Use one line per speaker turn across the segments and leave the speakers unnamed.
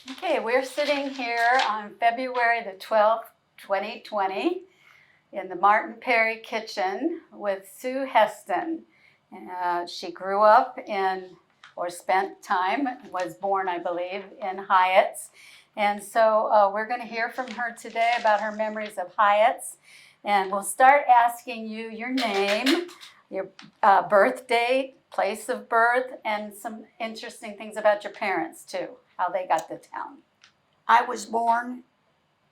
Okay, we're sitting here on February the 12th, 2020 in the Martin Perry kitchen with Sue Heston. She grew up or spent time, was born, I believe, in Hyatts. And so we're going to hear from her today about her memories of Hyatts. And we'll start asking you your name, your birth date, place of birth, and some interesting things about your parents, too, how they got to town.
I was born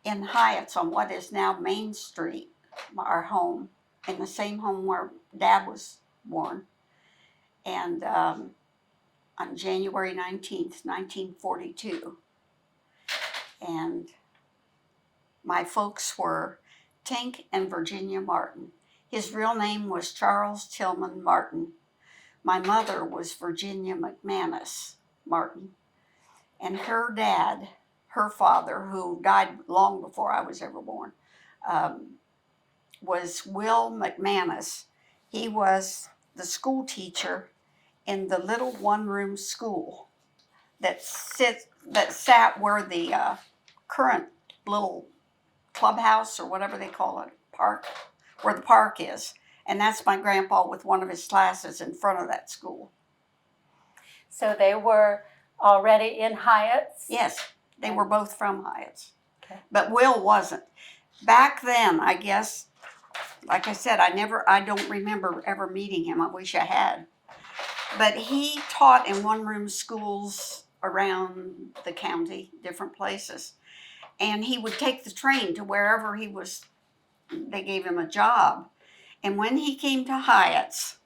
in Hyatts on what is now Main Street, our home, in the same home where Dad was born. And on January 19th, 1942. And my folks were Tink and Virginia Martin. His real name was Charles Tillman Martin. My mother was Virginia McManus Martin. And her dad, her father, who died long before I was ever born, was Will McManus. He was the school teacher in the little one-room school that sat where the current little clubhouse or whatever they call it, park, where the park is. And that's my grandpa with one of his classes in front of that school.
So they were already in Hyatts?
Yes, they were both from Hyatts.
Okay.
But Will wasn't. Back then, I guess, like I said, I don't remember ever meeting him. I wish I had. But he taught in one-room schools around the county, different places. And he would take the train to wherever he was, they gave him a job. And when he came to Hyatts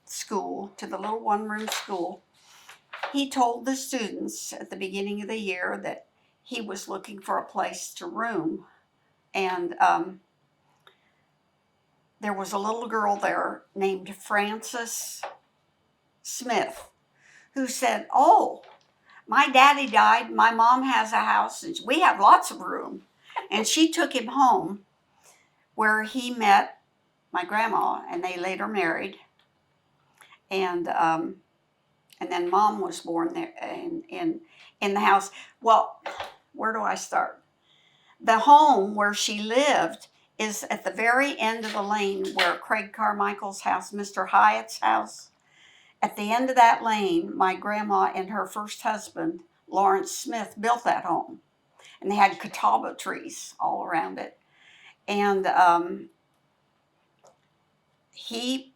school, to the little one-room school, he told the students at the beginning of the year that he was looking for a place to room. And there was a little girl there named Frances Smith who said, "Oh, my daddy died, my mom has a house, and we have lots of room." And she took him home where he met my grandma, and they later married. And then Mom was born there in the house. Well, where do I start? The home where she lived is at the very end of the lane where Craig Carmichael's house, Mr. Hyatt's house. At the end of that lane, my grandma and her first husband, Lawrence Smith, built that home. And they had catawba trees all around it. And he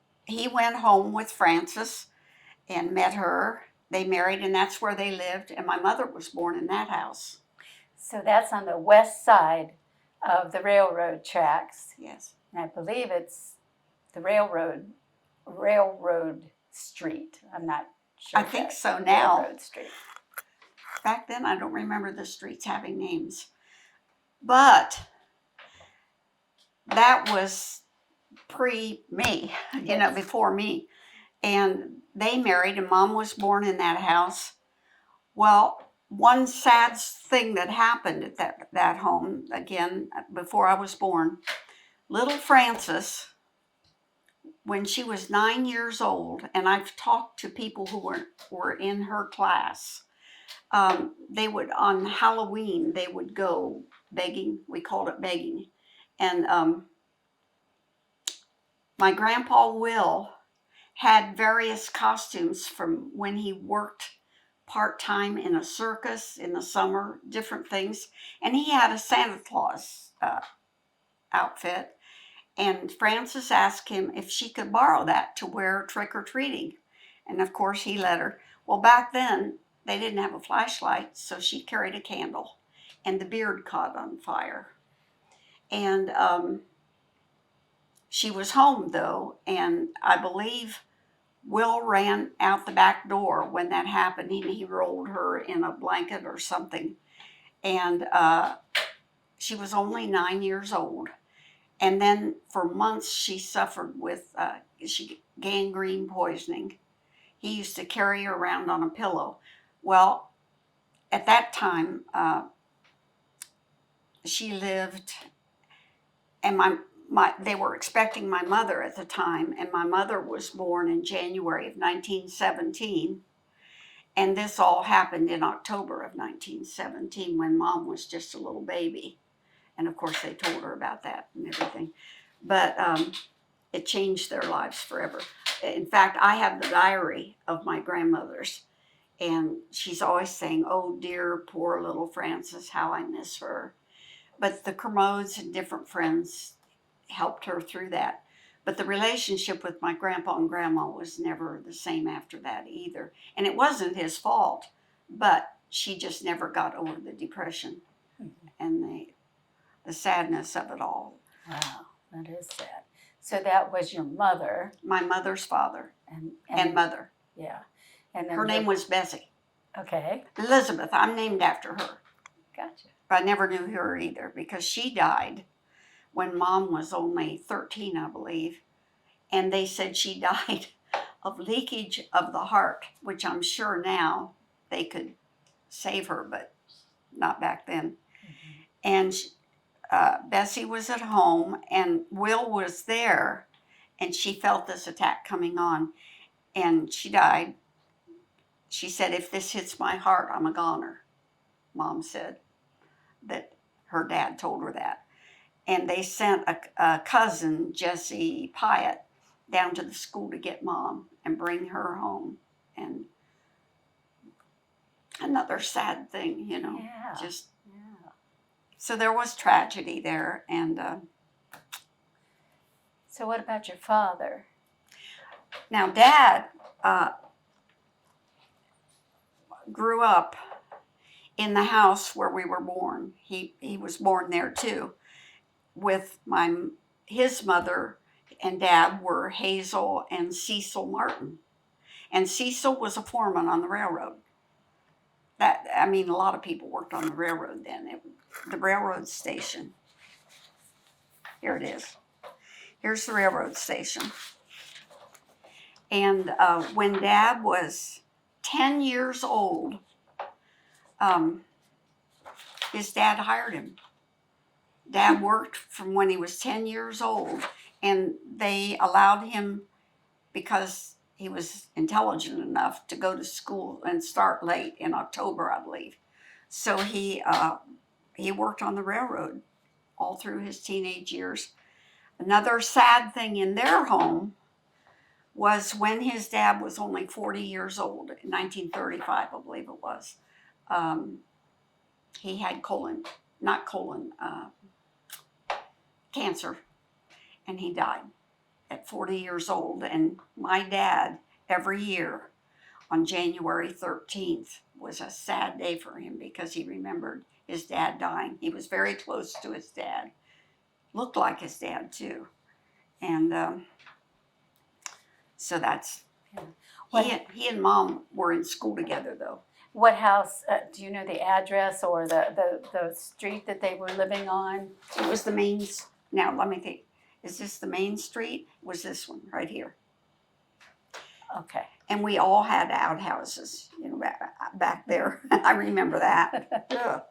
went home with Frances and met her. They married, and that's where they lived. And my mother was born in that house.
So that's on the west side of the railroad tracks.
Yes.
And I believe it's the railroad street. I'm not sure.
I think so now.
Railroad street.
Back then, I don't remember the streets having names. But that was pre-me, before me. And they married, and Mom was born in that house. Well, one sad thing that happened at that home, again, before I was born, little Frances, when she was 9 years old, and I've talked to people who were in her class, they would, on Halloween, they would go begging. We called it begging. And my grandpa Will had various costumes from when he worked part-time in a circus in the summer, different things. And he had a Santa Claus outfit. And Frances asked him if she could borrow that to wear trick-or-treating. And of course he let her. Well, back then they didn't have a flashlight, so she carried a candle. And the beard caught on fire. And she was home though, and I believe Will ran out the back door when that happened. He rolled her in a blanket or something. And she was only 9 years old. And then for months she suffered with gangrene poisoning. He used to carry her around on a pillow. Well, at that time, she lived, and they were expecting my mother at the time, and my mother was born in January of 1917. And this all happened in October of 1917 when Mom was just a little baby. And of course, they told her about that and everything. But it changed their lives forever. In fact, I have the diary of my grandmother's, and she's always saying, "Oh, dear, poor little Frances, how I miss her." But the Kermodes and different friends helped her through that. But the relationship with my grandpa and grandma was never the same after that either. And it wasn't his fault, but she just never got over the depression and the sadness of it all.
Wow, that is sad. So that was your mother.
My mother's father
And
mother.
Yeah. And then
Her name was Bessie.
Okay.
Elizabeth, I'm named after her.
Gotcha.
But I never knew her either because she died when Mom was only 13, I believe. And they said she died of leakage of the heart, which I'm sure now they could save her, but not back then.
Mm-hmm.
And Bessie was at home, and Will was there, and she felt this attack coming on, and she died. She said, "If this hits my heart, I'm a goner," Mom said. That her dad told her that. And they sent a cousin, Jessie Hyatt, down to the school to get Mom and bring her home. And another sad thing, you know.
Yeah.
Just
Yeah.
so there was tragedy there. And
So what about your father?
now Dad grew up in the house where we were born. He was born there too, with his mother and Dad were Hazel and Cecil Martin. And Cecil was a foreman on the railroad. A lot of people worked on the railroad then. The railroad station. Here it is. Here's the railroad station. And when Dad was 10 years old, his dad hired him. Dad worked from when he was 10 years old, and they allowed him, because he was intelligent enough, to go to school and start late in October, I believe. So he worked on the railroad all through his teenage years. Another sad thing in their home was when his dad was only 40 years old, in 1935, I believe it was. He had cancer, and he died at 40 years old. And my dad, every year on January 13th, was a sad day for him because he remembered his dad dying. He was very close to his dad, looked like his dad too. And so that's, he and Mom were in school together though.
What house, do you know the address or the street that they were living on?
It was the main, now let me think, is this the main street? Was this one right here?
Okay.
And we all had outhouses, you know, back there. I remember that. Ugh.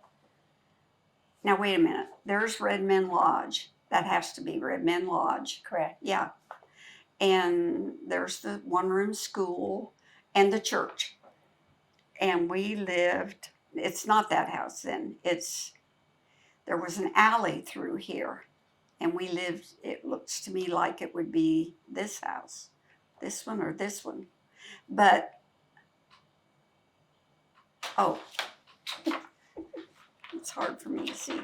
Now wait a minute, there's Red Men Lodge. That has to be Red Men Lodge.
Correct.
Yeah. And there's the one-room school and the church. And we lived, it's not that house then, there was an alley through here. And we lived, it looks to me like it would be this house, this one or this one. But, it's hard for me to see.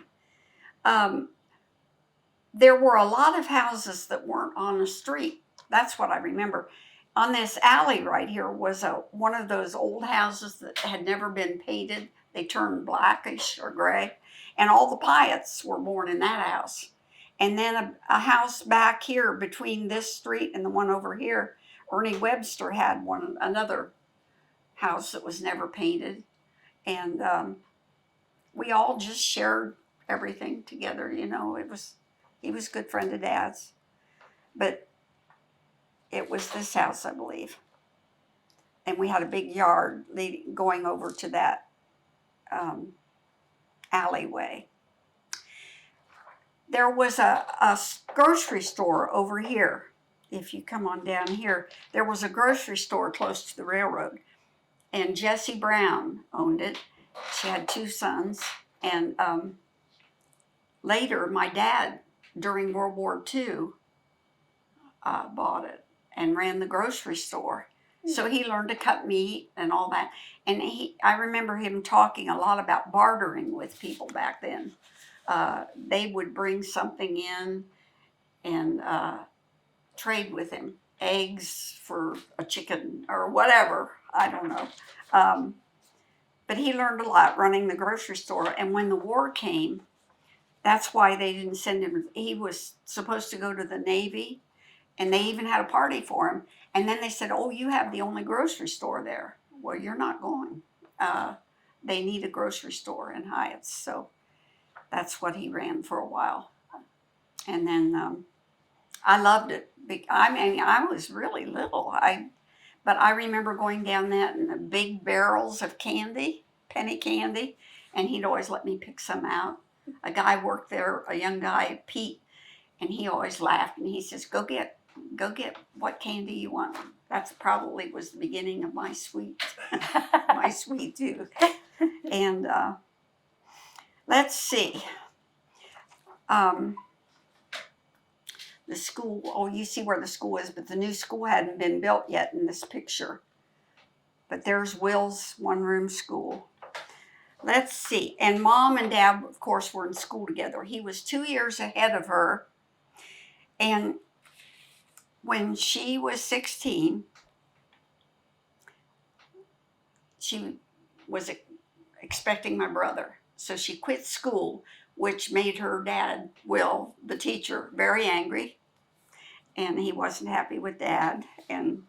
There were a lot of houses that weren't on the street. That's what I remember. On this alley right here was one of those old houses that had never been painted. They turned blackish or gray. And all the Hyatts were born in that house. And then a house back here between this street and the one over here, Ernie Webster had another house that was never painted. And we all just shared everything together, you know. He was a good friend of Dad's. But it was this house, I believe. And we had a big yard going over to that alleyway. There was a grocery store over here. If you come on down here, there was a grocery store close to the railroad. and Jessie Brown owned it. She had 2 sons, and later my dad, during World War II, bought it and ran the grocery store. So he learned to cut meat and all that. And I remember him talking a lot about bartering with people back then. They would bring something in and trade with him, eggs for a chicken or whatever. I don't know. But he learned a lot running the grocery store. And when the war came, that's why they didn't send him. He was supposed to go to the Navy, and they even had a party for him. And then they said, oh, you have the only grocery store there. Well, you're not going. They need a grocery store in Hyatts. So that's what he ran for a while. And then I loved it. I mean, I was really little. But I remember going down that in the big barrels of candy, penny candy, and he'd always let me pick some out. A guy worked there, a young guy, Pete, and he always laughed, and he says, go get what candy you want. That's probably was the beginning of my sweet tooth. And let's see. The school, oh, you see where the school is, but the new school hadn't been built yet in this picture. But there's Will's one-room school. Let's see. And Mom and Dad, of course, were in school together. He was 2 years ahead of her. And when she was 16, she was expecting my brother. So she quit school, which made her dad, Will, the teacher, very angry. And he wasn't happy with Dad. And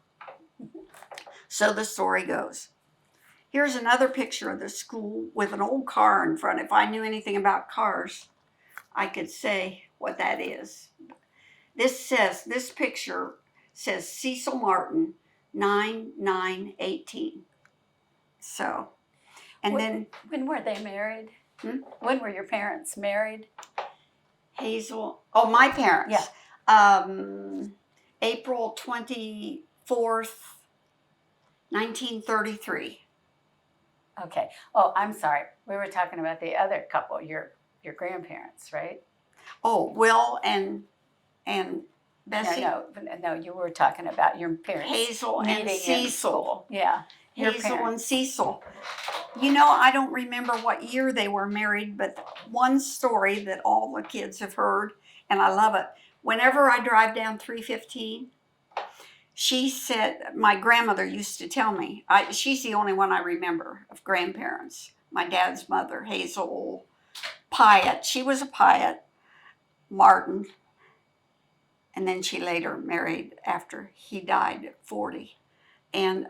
so the story goes. Here's another picture of the school with an old car in front. If I knew anything about cars, I could say what that is. This picture says Cecil Martin, 9/9/18. So, and then.
When were they married? When were your parents married?
Hazel, oh, my parents.
Yeah.
April 24th, 1933.
Okay. Oh, I'm sorry. We were talking about the other couple, your grandparents, right?
Oh, Will and Bessie.
No, you were talking about your parents.
Hazel and
meeting in
Cecil.
school. Yeah. Your
Hazel
parents.
and Cecil. You know, I don't remember what year they were married, but one story that all the kids have heard, and I love it. Whenever I drive down 315, she said, my grandmother used to tell me, she's the only one I remember of grandparents. My dad's mother, Hazel Pyatt. She was a Pyatt, Martin. And then she later married after he died at 40. And,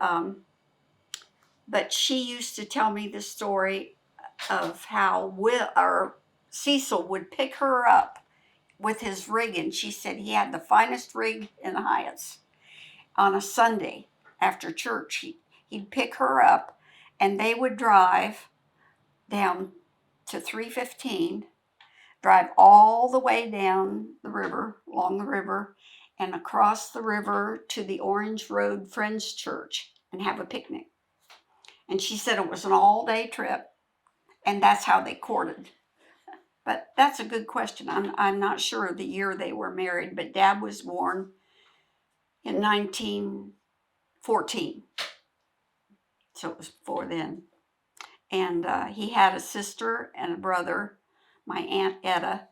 but she used to tell me the story of how Cecil would pick her up with his rig, and she said he had the finest rig in the Hyatts. On a Sunday after church, he'd pick her up, and they would drive down to 315, drive all the way down the river, along the river, and across the river to the Orange Road Friends Church and have a picnic. And she said it was an all-day trip, and that's how they courted. But that's a good question. I'm not sure of the year they were married, but Dad was born in 1914. So it was before then. And he had a sister and a brother, my Aunt Etta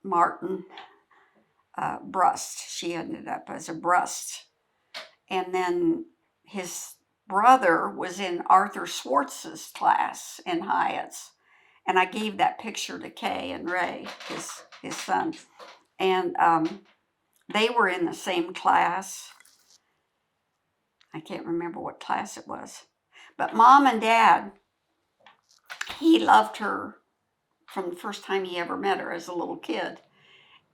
Martin Brust. She ended up as a Brust. And then his brother was in Arthur Schwartz's class in Hyatts. And I gave that picture to Kay and Ray, his son. And they were in the same class. I can't remember what class it was. But Mom and Dad, he loved her from the first time he ever met her as a little kid.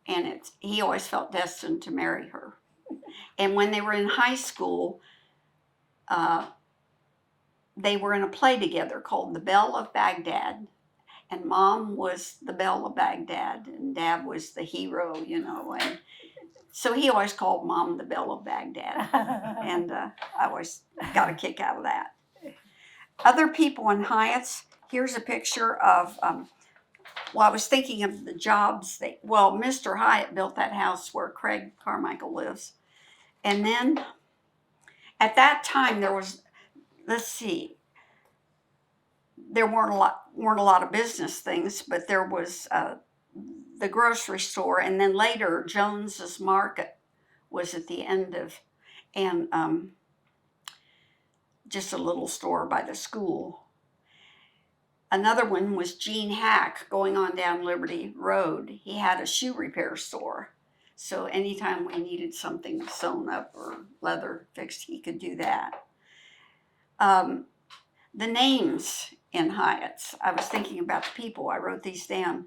And he always felt destined to marry her. And when they were in high school, they were in a play together called The Belle of Baghdad. And Mom was the Belle of Baghdad, and Dad was the hero, you know. And So he always called Mom the Belle of Baghdad. And I always got a kick out of that. Other people in Hyatts, here's a picture of, I was thinking of the jobs. Mr. Hyatt built that house where Craig Carmichael lives. And then at that time there was, let's see, there weren't a lot of business things, but there was the grocery store, and then later Jones's Market was at the end of, and just a little store by the school. Another one was Gene Hack going on down Liberty Road. He had a shoe repair store. So anytime we needed something sewn up or leather fixed, he could do that. The names in Hyatts, I was thinking about the people. I wrote these down.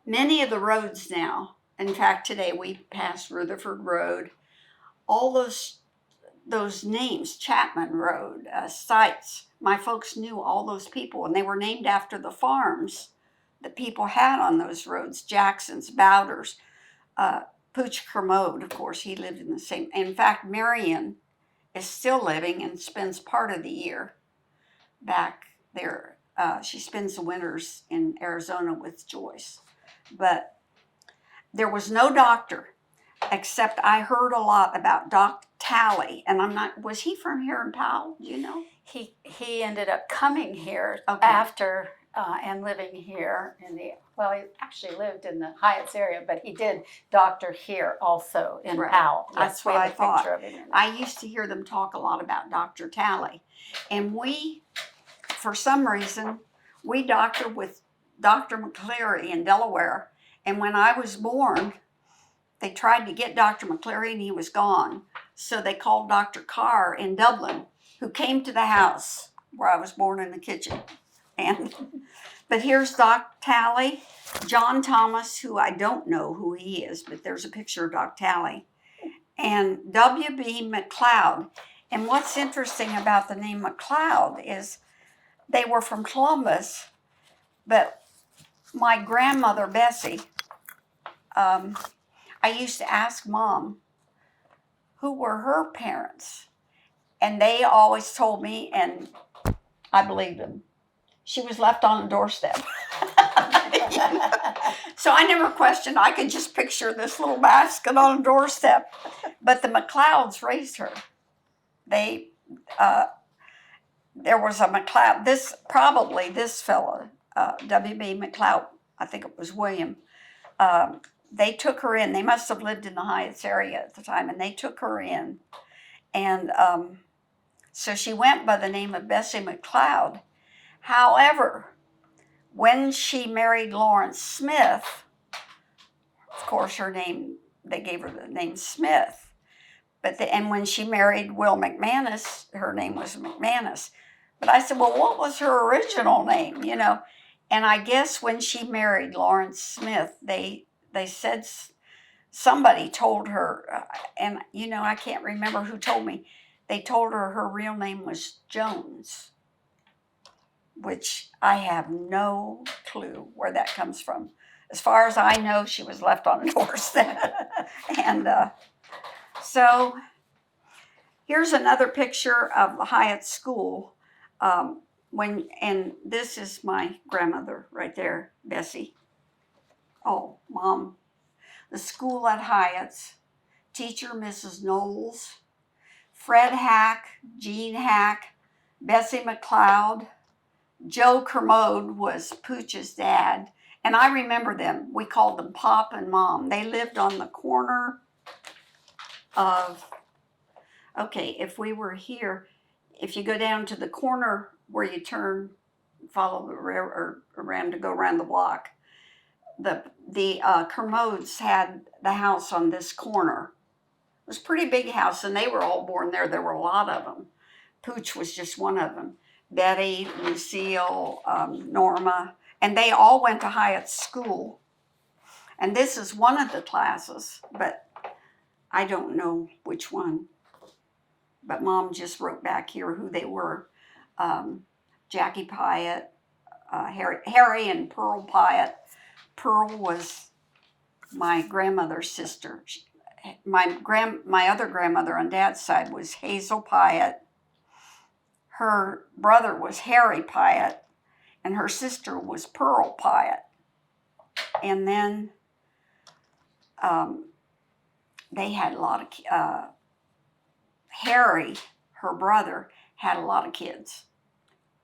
Many of the roads now, in fact, today we passed Rutherford Road, all those names, Chapman Road, Sites, my folks knew all those people, and they were named after the farms that people had on those roads. Jackson's, Bowders, Pooch Kermode, of course, he lived in the same. In fact, Marion is still living and spends part of the year back there. She spends the winters in Arizona with Joyce. But there was no doctor, except I heard a lot about Doc Talley, and was he from here in Powell, do you know?
He ended up coming here after and living here he actually lived in the Hyatts area, but he did doctor here also in Powell.
That's what I thought. I used to hear them talk a lot about Dr. Talley, and for some reason, we doctored with Dr. McCleary in Delaware, and when I was born, they tried to get Dr. McCleary and he was gone. So they called Dr. Carr in Dublin, who came to the house where I was born in the kitchen. But here's Doc Talley, John Thomas, who I don't know who he is, but there's a picture of Doc Talley, and W.B. McLeod. And what's interesting about the name McLeod is they were from Columbus, but my grandmother, Bessie, I used to ask Mom, who were her parents? And they always told me, and I believed them. She was left on the doorstep. So I never questioned. I could just picture this little basket on a doorstep. But the McLeods raised her. There was a McLeod, this fellow, W.B. McLeod, I think it was William, they took her in. They must have lived in the Hyatts area at the time, and they took her in. And so she went by the name of Bessie McLeod. However, when she married Lawrence Smith, of course, they gave her the name Smith. And when she married Will McManus, her name was McManus. But I said, well, what was her original name, And I guess when she married Lawrence Smith, they said somebody told her, and I can't remember who told me, they told her her real name was Jones, which I have no clue where that comes from. As far as I know, she was left on a doorstep. And so here's another picture of the Hyatt School. And this is my grandmother right there, Bessie. Oh, Mom. The school at Hyatts, teacher Mrs. Knowles, Fred Hack, Gene Hack, Bessie McLeod, Joe Kermode was Pooch's dad. And I remember them. We called them Pop and Mom. They lived on the corner of, if we were here, if you go down to the corner where you follow the railroad around to go around the block, the Kermodes had the house on this corner. It was a pretty big house, and they were all born there. There were a lot of them. Pooch was just one of them. Betty, Lucille, Norma, and they all went to Hyatts School. And this is one of the classes, but I don't know which one. But Mom just wrote back here who they were. Jackie Pyatt, Harry and Pearl Pyatt. Pearl was my grandmother's sister. my other grandmother on Dad's side was Hazel Pyatt. Her brother was Harry Pyatt, and her sister was Pearl Pyatt. And then they had a lot of Harry, her brother, had a lot of kids,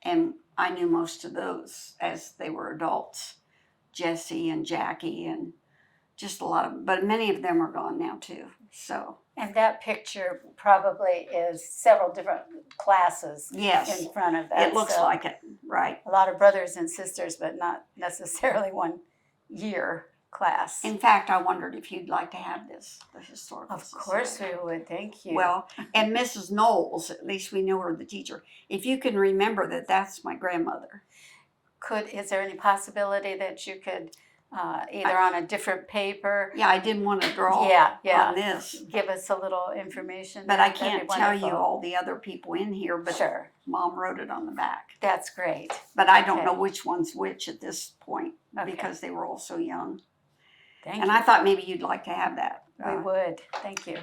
and I knew most of those as they were adults. Jesse and Jackie and just a lot of, but many of them are gone now too. So.
And that picture probably is several different classes
Yes,
in front of that.
it looks like it, right?
A lot of brothers and sisters, but not necessarily one year class.
In fact, I wondered if you'd like to have this, the historical
Of course
society.
we would. Thank you.
Well, and Mrs. Knowles, at least we know her, the teacher. If you can remember that, that's my grandmother.
Is there any possibility that you could either on a different paper?
Yeah, I didn't want to draw on this.
Give us a little information.
But I
That'd
can't
be
tell you
wonderful.
all the other people in here, but
Sure.
Mom wrote it on the back.
That's great.
But I don't
Okay.
know which one's which at this point
Okay.
because they were all so young.
Thank
And
you.
I thought maybe you'd like to have that.
We would. Thank you.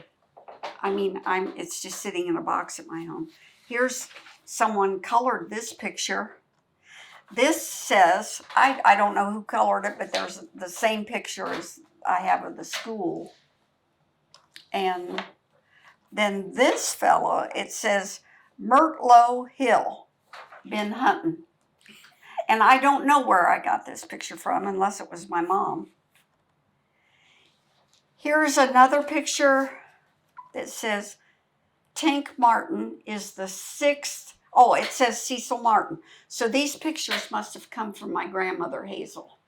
I mean, it's just sitting in a box at my home. Here's someone colored this picture. This says, I don't know who colored it, but there's the same picture as I have of the school. And then this fellow, it says, Myrtlow Hill, been hunting. And I don't know where I got this picture from, unless it was my mom. Here's another picture that says, Tink Martin is the 6th. Oh, it says Cecil Martin. So these pictures must have come from my grandmother, Hazel.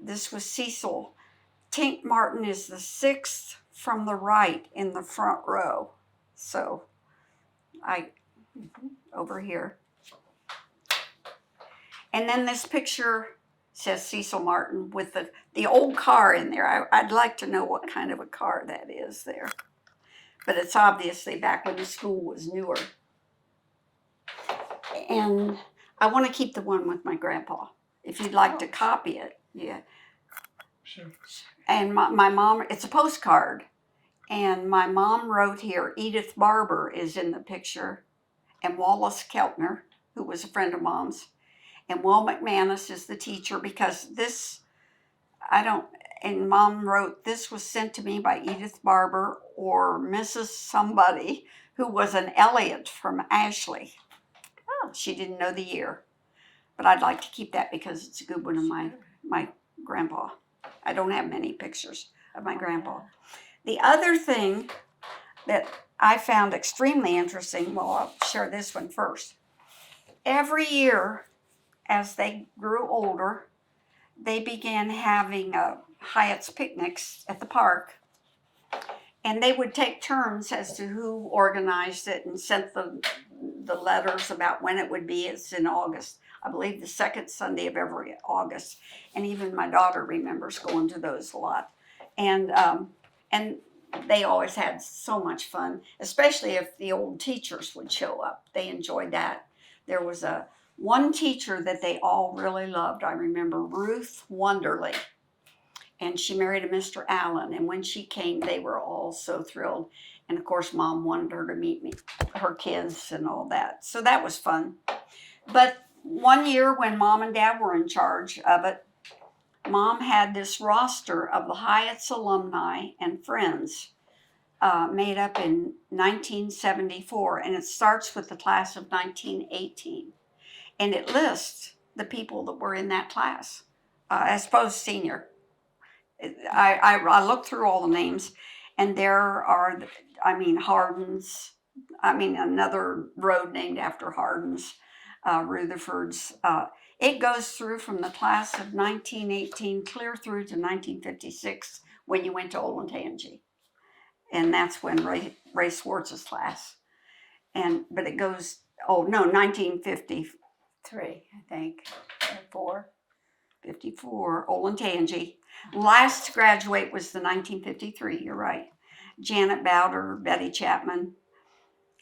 This was Cecil. Tink Martin is the 6th from the right in the front row. So over here. And then this picture says Cecil Martin with the old car in there. I'd like to know what kind of a car that is there. But it's obviously back when the school was newer. And I want to keep the one with my grandpa. If you'd like to copy it, yeah.
Sure.
And my mom, it's a postcard. And my mom wrote here, Edith Barber is in the picture. And Wallace Keltner, who was a friend of Mom's. And Will McManus is the teacher because this, and Mom wrote, this was sent to me by Edith Barber or Mrs. Somebody, who was an Elliot from Ashley. Oh, she didn't know the year. But I'd like to keep that because it's a good one of my grandpa. I don't have many pictures of my grandpa. The other thing that I found extremely interesting, well, I'll share this one first. Every year, as they grew older, they began having Hyatts picnics at the park. And they would take turns as to who organized it and sent the letters about when it would be. It's in August. I believe the second Sunday of every August. And even my daughter remembers going to those a lot. And they always had so much fun, especially if the old teachers would show up. They enjoyed that. There was one teacher that they all really loved. I remember Ruth Wonderly. And she married a Mr. Allen. And when she came, they were all so thrilled. And of course, Mom wanted her to meet her kids and all that. So that was fun. But one year when Mom and Dad were in charge of it, Mom had this roster of the Hyatts alumni and friends made up in 1974. And it starts with the class of 1918. And it lists the people that were in that class, I suppose senior. I looked through all the names, and there are, Hardin's, another road named after Hardin's, Rutherford's. It goes through from the class of 1918 clear through to 1956 when you went to Olentangy. And that's when Ray Swartz's class. But it goes, 1953,
I think, or
54, Olentangy. Last to graduate was the 1953, you're right. Janet Bowder, Betty Chapman,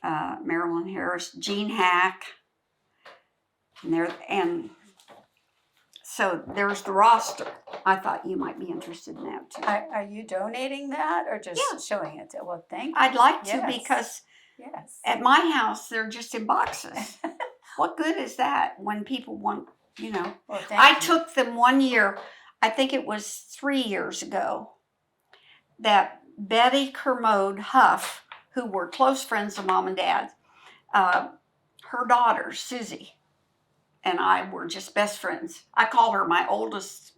Marilyn Harris, Jean Hack, and So there's the roster. I thought you might be interested in that too.
Are you donating that or just
Yeah.
showing it? Well, thank you.
I'd like to
Yes.
because
Yes.
at my house they're just in boxes. What good is that when people want, you know?
Well, thank
I
you.
took them one year, I think it was 3 years ago, that Betty Kermode Huff, who were close friends of Mom and Dad, her daughter, Susie, and I were just best friends. I call her my oldest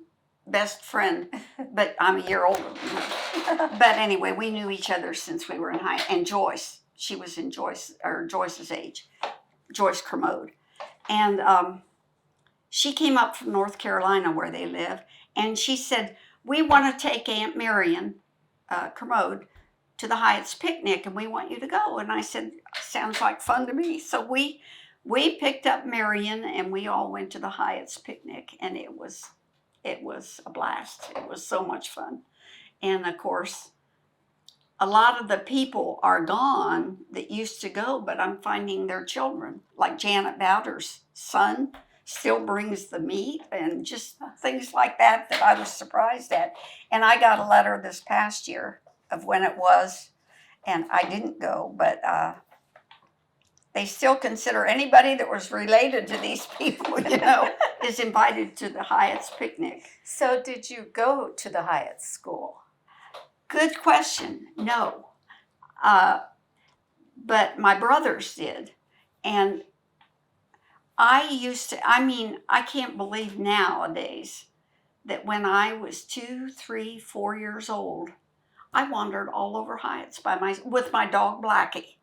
best friend, but I'm a year older than her. But anyway, we knew each other since we were in high. And Joyce, she was in Joyce's age, Joyce Kermode, and she came up from North Carolina where they live, and she said, "We want to take Aunt Marion Kermode to the Hyatts picnic, and we want you to go." And I said, "Sounds like fun to me." So we picked up Marion, and we all went to the Hyatts picnic, and it was a blast. It was so much fun. And of course, a lot of the people are gone that used to go, but I'm finding their children, like Janet Bowder's son, still brings the meat and just things like that I was surprised at. And I got a letter this past year of when it was, and I didn't go, but they still consider anybody that was related to these people, you know, is invited to the Hyatts picnic.
So did you go to the Hyatts school?
Good question. No. But my brothers did. And I can't believe nowadays that when I was 2, 3, 4 years old, I wandered all over Hyatts with my dog Blackie,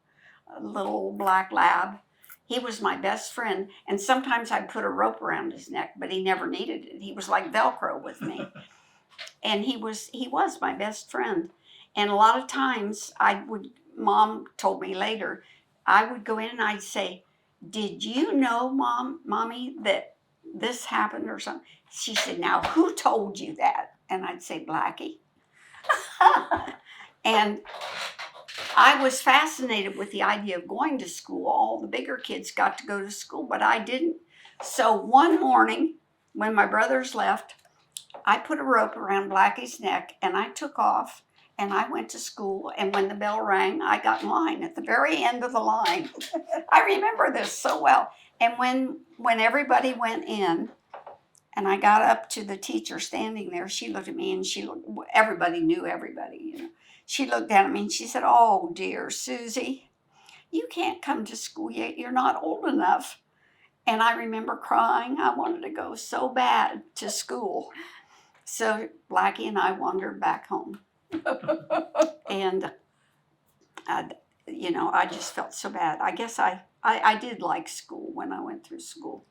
a little black lab. He was my best friend, and sometimes I'd put a rope around his neck, but he never needed it. He was like Velcro with me. And he was my best friend. And a lot of times Mom told me later, I would go in and I'd say, "Did you know, Mommy, that this happened or something?" She said, "Now, who told you that?" And I'd say, "Blackie." And I was fascinated with the idea of going to school. All the bigger kids got to go to school, but I didn't. So one morning when my brothers left, I put a rope around Blackie's neck and I took off and I went to school. And when the bell rang, I got in line at the very end of the line. I remember this so well. And when everybody went in and I got up to the teacher standing there, she looked at me and everybody knew everybody, you know. She looked down at me and she said, "Oh dear, Susie, you can't come to school yet. You're not old enough." And I remember crying. I wanted to go so bad to school. So Blackie and I wandered back home. And, I just felt so bad. I guess I did like school when I went through school.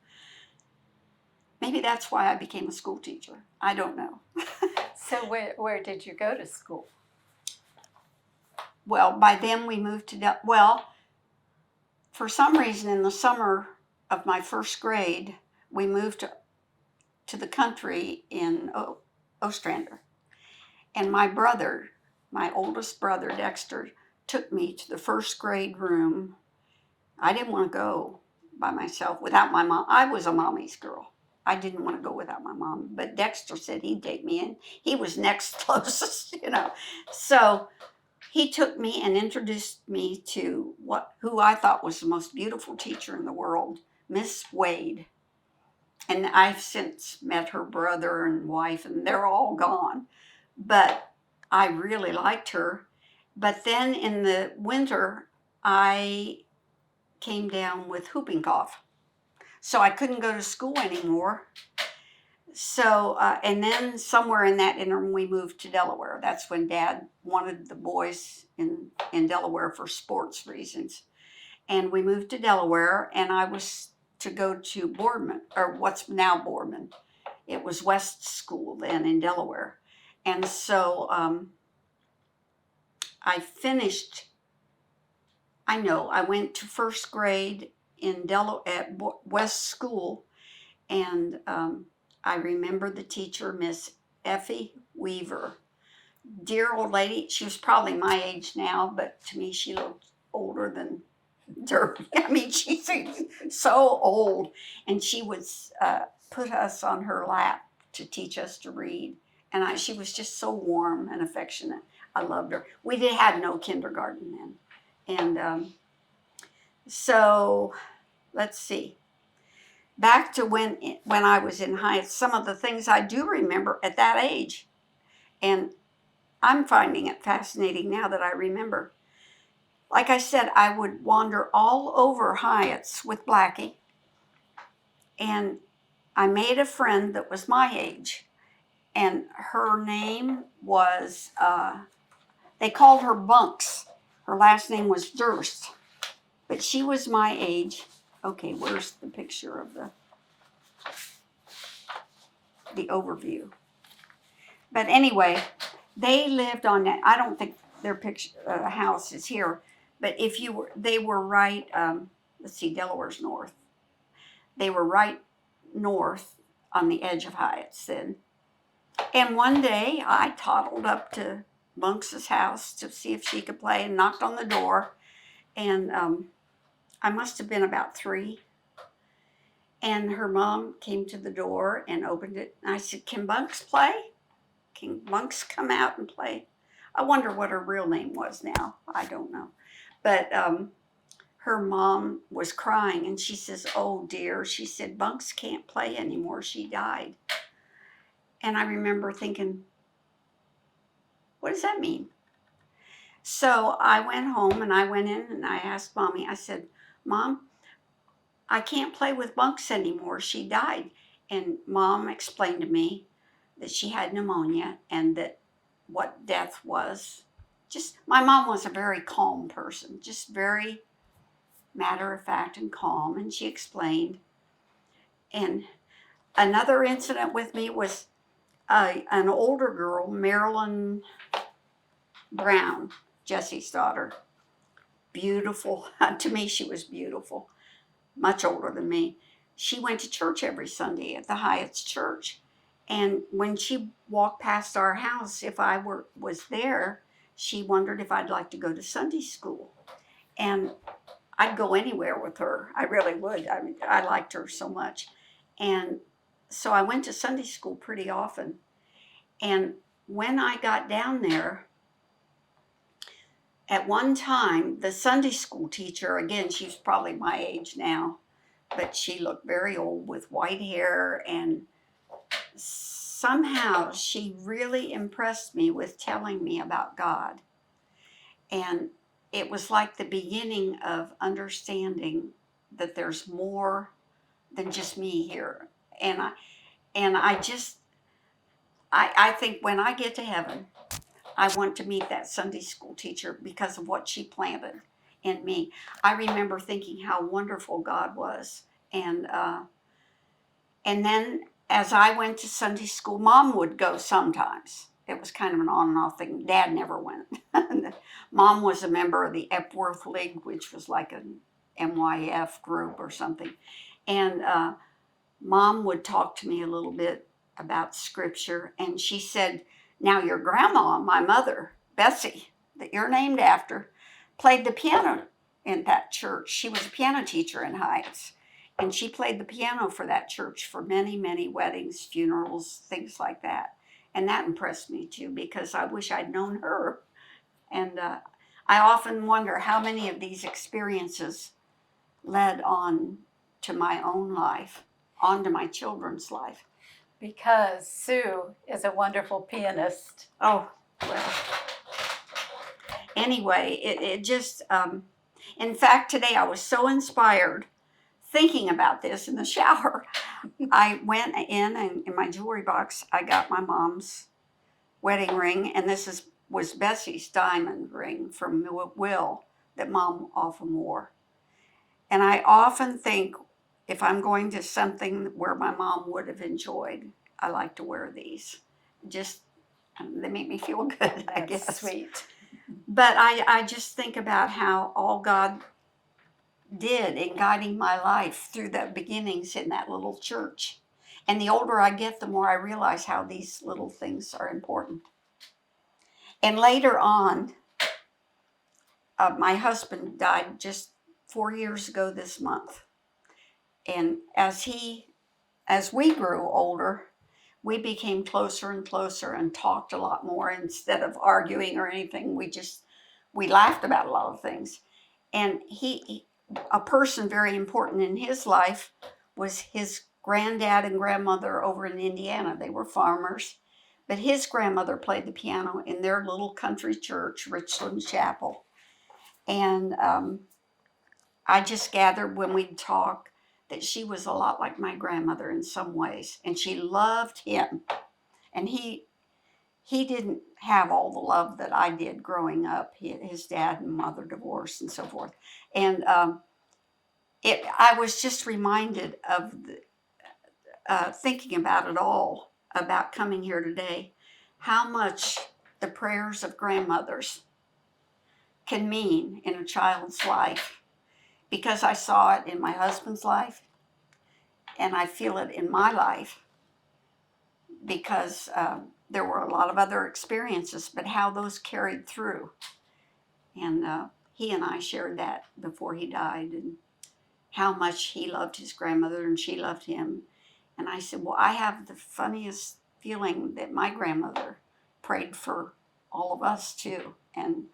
Maybe that's why I became a school teacher. I don't know.
So where did you go to school?
Well, by then we moved to, for some reason in the summer of my first grade, we moved to the country in Ostrander. And my brother, my oldest brother, Dexter, took me to the first grade room. I didn't want to go by myself without my mom. I was a mommy's girl. I didn't want to go without my mom, but Dexter said he'd take me in. He was next closest, you know. So he took me and introduced me to who I thought was the most beautiful teacher in the world, Miss Wade. And I've since met her brother and wife, and they're all gone. But I really liked her. But then in the winter, I came down with whooping cough. So I couldn't go to school anymore. So, and then somewhere in that interim, we moved to Delaware. That's when Dad wanted the boys in Delaware for sports reasons. And we moved to Delaware, and I was to go to Boardman, or what's now Boardman. It was West School then in Delaware. And so I went to first grade in at West School, and I remember the teacher, Miss Effie Weaver. Dear old lady, she was probably my age now, but to me she looked older than Derby. I mean, she seemed so old, and she was put us on her lap to teach us to read. And she was just so warm and affectionate. I loved her. We had no kindergarten then. And so, let's see. Back to when I was in Hyatts, some of the things I do remember at that age. And I'm finding it fascinating now that I remember. Like I said, I would wander all over Hyatts with Blackie. And I made a friend that was my age. And her name was, they called her Bunks. Her last name was Durst. But she was my age. Okay, where's the picture of the overview? But anyway, they lived on that. I don't think their house is here. But they were right, let's see, Delaware's north. They were right north on the edge of Hyatts then. And one day I toddled up to Bunks's house to see if she could play and knocked on the door. And I must have been about 3. And her mom came to the door and opened it. And I said, "Can Bunks play? Can Bunks come out and play?" I wonder what her real name was now. I don't know. But her mom was crying and she says, "Oh dear," she said, "Bunks can't play anymore. She died." And I remember thinking, what does that mean? So I went home and I went in and I asked Mommy, I said, "Mom, I can't play with Bunks anymore. She died." And Mom explained to me that she had pneumonia and that what death was. Just, my mom was a very calm person, just very matter of fact and calm. And she explained. And another incident with me was an older girl, Marilyn Brown, Jesse's daughter. Beautiful. To me, she was beautiful. Much older than me. She went to church every Sunday at the Hyatts church. And when she walked past our house, if I was there, she wondered if I'd like to go to Sunday school. And I'd go anywhere with her. I really would. I mean, I liked her so much. And so I went to Sunday school pretty often. And when I got down there, at one time, the Sunday school teacher, again, she's probably my age now, but she looked very old with white hair, and somehow she really impressed me with telling me about God. And it was like the beginning of understanding that there's more than just me here. And I think when I get to heaven, I want to meet that Sunday school teacher because of what she planted in me. I remember thinking how wonderful God was. And then as I went to Sunday school, Mom would go sometimes. It was kind of an on and off thing. Dad never went. Mom was a member of the Epworth League, which was like an MYF group or something. And Mom would talk to me a little bit about scripture. And she said, "Now your grandma, my mother, Bessie, that you're named after, played the piano in that church. She was a piano teacher in Hyatts. And she played the piano for that church for many, many weddings, funerals, things like that." And that impressed me too, because I wish I'd known her. And I often wonder how many of these experiences led on to my own life, on to my children's life.
Because Sue is a wonderful pianist.
Oh, well. Anyway, it just, in fact, today I was so inspired thinking about this in the shower. I went in and in my jewelry box, I got my mom's wedding ring. And this was Bessie's diamond ring from Will that Mom often wore. And I often think, if I'm going to something where my mom would have enjoyed, I like to wear these. Just, they make me feel good, I guess.
That's sweet.
But I just think about how all God did in guiding my life through the beginnings in that little church. And the older I get, the more I realize how these little things are important. And later on, my husband died just 4 years ago this month. And as he as we grew older, we became closer and closer and talked a lot more instead of arguing or anything. We laughed about a lot of things. And a person very important in his life was his granddad and grandmother over in Indiana. They were farmers, but his grandmother played the piano in their little country church, Richland Chapel. And I just gathered when we'd talk that she was a lot like my grandmother in some ways, and she loved him. And he didn't have all the love that I did growing up. His dad and mother divorced and so forth. And I was just reminded of thinking about it all, about coming here today, how much the prayers of grandmothers can mean in a child's life, because I saw it in my husband's life and I feel it in my life, because there were a lot of other experiences, but how those carried through. And he and I shared that before he died, and how much he loved his grandmother and she loved him. And I said, well, I have the funniest feeling that my grandmother prayed for all of us too. And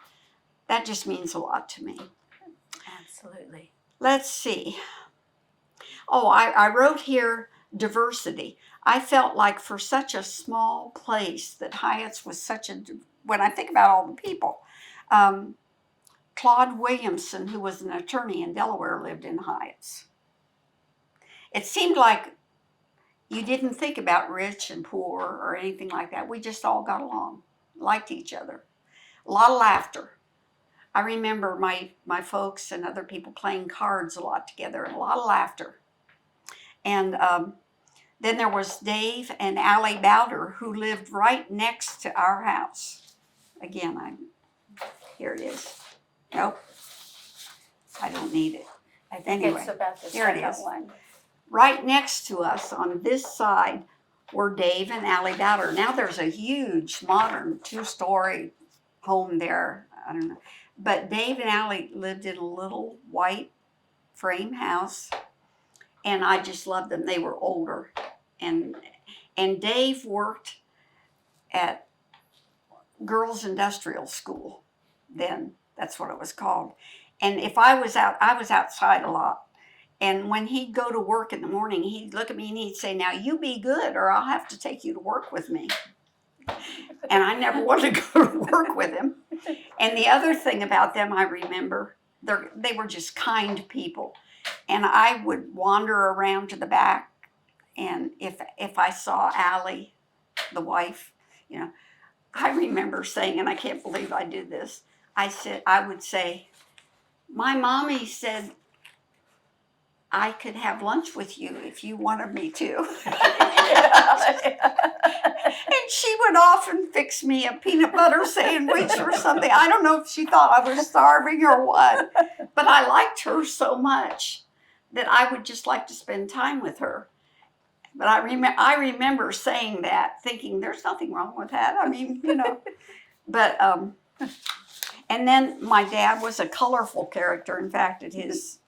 that just means a lot to me.
Absolutely.
Let's see. Oh, I wrote here diversity. I felt like for such a small place that Hyatts was when I think about all the people, Claude Williamson, who was an attorney in Delaware, lived in Hyatts. It seemed like you didn't think about rich and poor or anything like that. We just all got along, liked each other. A lot of laughter. I remember my folks and other people playing cards a lot together, and a lot of laughter. And then there was Dave and Allie Bowder, who lived right next to our house. Again, here it is. Nope, I don't need it.
I think
Anyway,
it's about the
here it
second
is.
one.
Right next to us on this side were Dave and Allie Bowder. Now there's a huge modern 2-story home there. I don't know. But Dave and Allie lived in a little white frame house, and I just loved them. They were older. And Dave worked at Girls Industrial School then. That's what it was called. And if I was outside a lot. And when he'd go to work in the morning, he'd look at me and he'd say, now you be good or I'll have to take you to work with me. And I never wanted to go to work with him. And the other thing about them, I remember, they were just kind people. And I would wander around to the back, and if I saw Allie, the wife, I remember saying, and I can't believe I did this, I would say, my mommy said I could have lunch with you if you wanted me to. And she would often fix me a peanut butter sandwich or something. I don't know if she thought I was starving or what, but I liked her so much that I would just like to spend time with her. But I remember saying that, thinking there's nothing wrong with that. I mean, But and then my dad was a colorful character. In fact, his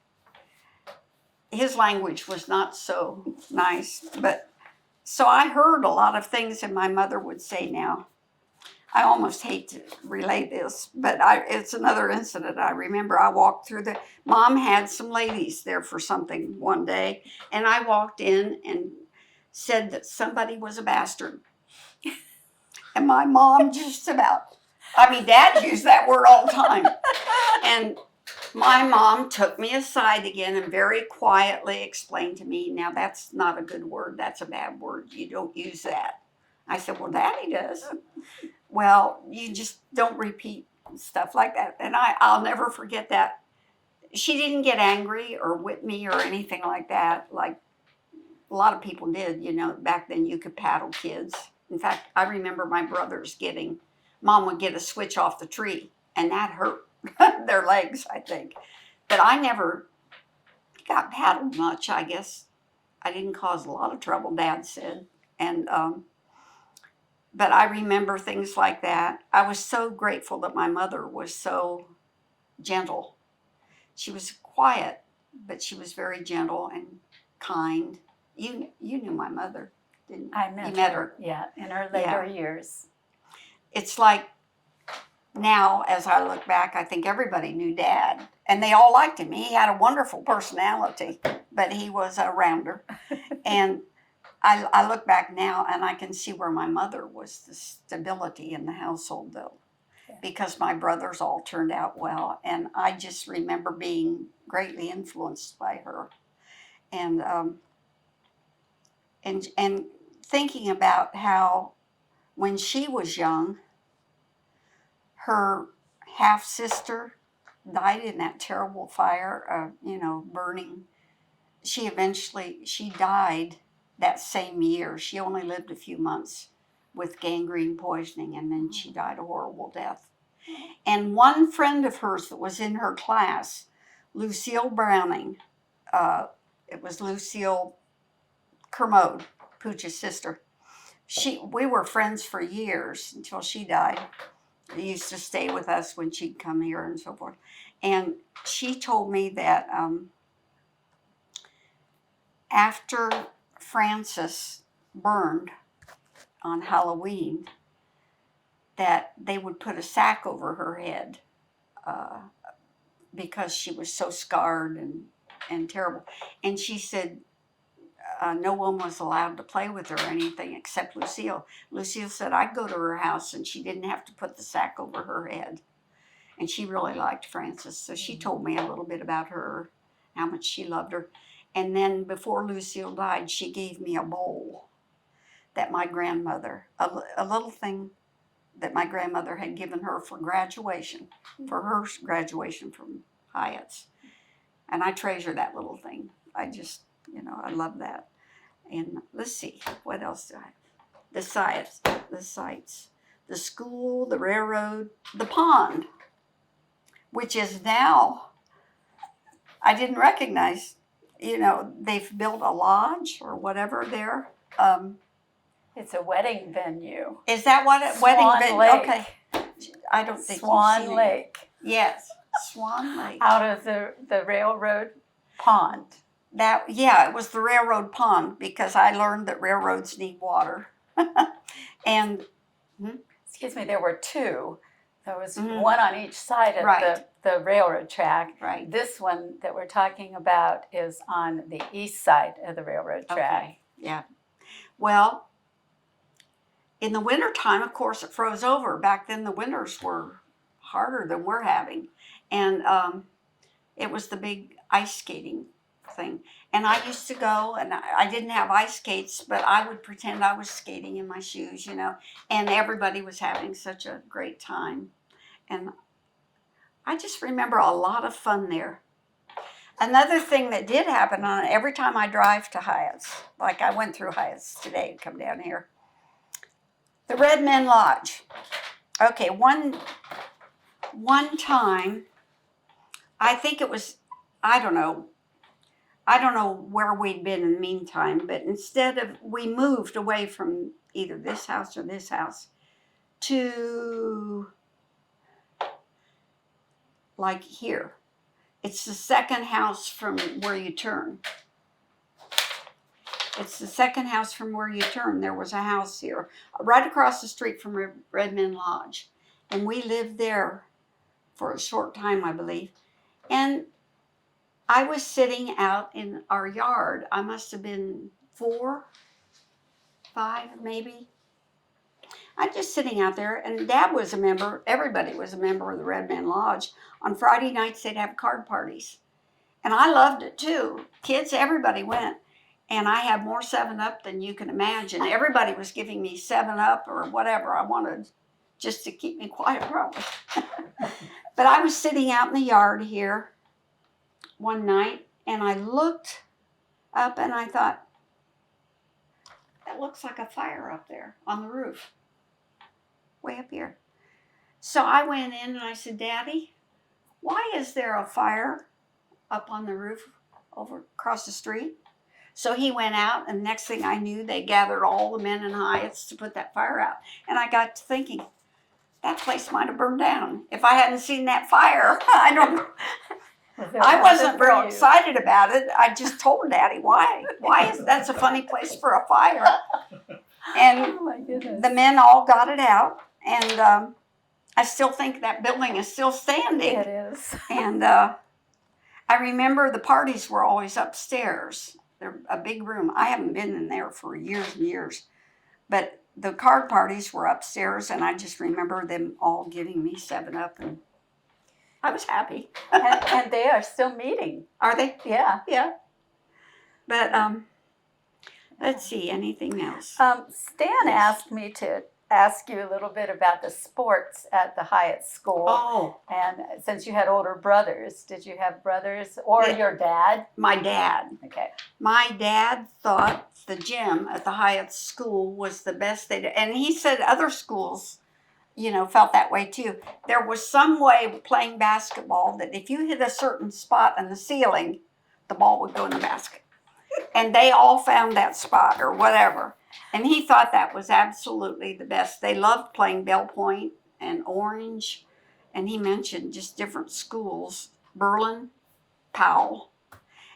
language was not so nice, but so I heard a lot of things that my mother would say now. I almost hate to relay this, but it's another incident. I remember I walked through Mom had some ladies there for something one day, and I walked in and said that somebody was a bastard. And my mom Dad used that word all the time. And my mom took me aside again and very quietly explained to me, now that's not a good word, that's a bad word, you don't use that. I said, well, Daddy does. Well, you just don't repeat stuff like that. And I'll never forget that. She didn't get angry or whip me or anything like that, like a lot of people did, back then you could paddle kids. In fact, I remember my brothers Mom would get a switch off the tree, and that hurt their legs, I think. But I never got paddled much, I guess. I didn't cause a lot of trouble, Dad said. And but I remember things like that. I was so grateful that my mother was so gentle. She was quiet, but she was very gentle and kind. You knew my mother, didn't you?
I met,
You met her.
Yeah, in her later years.
It's like now, as I look back, I think everybody knew Dad, and they all liked him. He had a wonderful personality, but he was a rounder. And I look back now, and I can see where my mother was the stability in the household, though, because my brothers all turned out well, and I just remember being greatly influenced by her, and and thinking about how when she was young, her half sister died in that terrible fire, burning. She died that same year. She only lived a few months with gangrene poisoning, and then she died a horrible death. And one friend of hers that was in her class, Lucille Browning, it was Lucille Kermode, Pooch's sister. We were friends for years until she died. They used to stay with us when she'd come here and so forth. And she told me that after Frances burned on Halloween, that they would put a sack over her head because she was so scarred and terrible. And she said no one was allowed to play with her or anything except Lucille. Lucille said I'd go to her house and she didn't have to put the sack over her head. And she really liked Frances. So she told me a little bit about her, how much she loved her. And then before Lucille died, she gave me a bowl that my grandmother, a little thing that my grandmother had given her for graduation, for her graduation from Hyatts. And I treasure that little thing. I just, I love that. And let's see, what else do I have? The sites, the school, the railroad, the pond, which is now, I didn't recognize, they've built a lodge or whatever there.
It's a wedding venue.
Is that what it?
Swan
Wedding venue?
Lake.
Okay. I don't think
Swan
you've seen
Lake.
It. Yes, Swan Lake.
Out of the railroad pond.
It was the railroad pond because I learned that railroads need water. And
excuse me, there were two. There was one on each side of
Right.
the railroad track.
Right.
This one that we're talking about is on the east side of the railroad track.
Okay. Yeah. Well, in the wintertime, of course, it froze over. Back then, the winters were harder than we're having. And it was the big ice skating thing. And I used to go, and I didn't have ice skates, but I would pretend I was skating in my shoes, and everybody was having such a great time. And I just remember a lot of fun there. Another thing that did happen every time I drive to Hyatts, like I went through Hyatts today to come down here, the Red Men Lodge. Okay, one time, I think it was, I don't know where we'd been in the meantime, but we moved away from either this house or this house to like here. It's the second house from where you turn. It's the second house from where you turn. There was a house here, right across the street from Red Men Lodge. And we lived there for a short time, I believe. And I was sitting out in our yard. I must have been 4, 5, maybe. I'm just sitting out there, and Dad was a member. Everybody was a member of the Red Men Lodge. On Friday nights, they'd have card parties. And I loved it, too. Kids, everybody went. And I had more 7-Up than you can imagine. Everybody was giving me 7-Up or whatever I wanted, just to keep me quiet, probably. But I was sitting out in the yard here one night, and I looked up, and I thought, that looks like a fire up there on the roof. Way up here. So I went in and I said, Daddy, why is there a fire up on the roof over across the street? So he went out, and the next thing I knew, they gathered all the men in Hyatts to put that fire out. And I got to thinking, that place might have burned down if I hadn't seen that fire. I don't know. I wasn't real excited about it. I just told Daddy, why is that's a funny place for a fire? And
Oh my goodness.
the men all got it out, and I still think that building is still standing.
It is.
And I remember the parties were always upstairs. They're a big room. I haven't been in there for years and years, but the card parties were upstairs, and I just remember them all giving me 7-Up, and I was happy.
And they are still meeting.
Are they?
Yeah.
Yeah. But let's see, anything else?
Stan asked me to ask you a little bit about the sports at the Hyatts school.
Oh,
And since you had older brothers, did you have brothers or your dad?
my dad.
Okay.
My dad thought the gym at the Hyatts school was the best they did. And he said other schools, felt that way too. There was some way of playing basketball that if you hit a certain spot on the ceiling, the ball would go in the basket. And they all found that spot or whatever. And he thought that was absolutely the best. They loved playing Bell Point and Orange. And he mentioned just different schools, Berlin, Powell.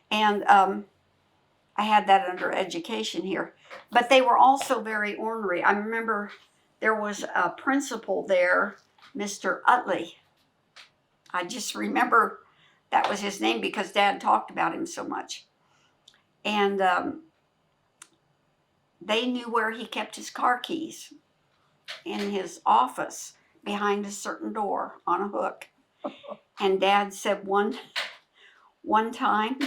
And I had that under education here. But they were also very ornery. I remember there was a principal there, Mr. Utley. I just remember that was his name because Dad talked about him so much. And they knew where he kept his car keys in his office behind a certain door on a hook. And Dad said one time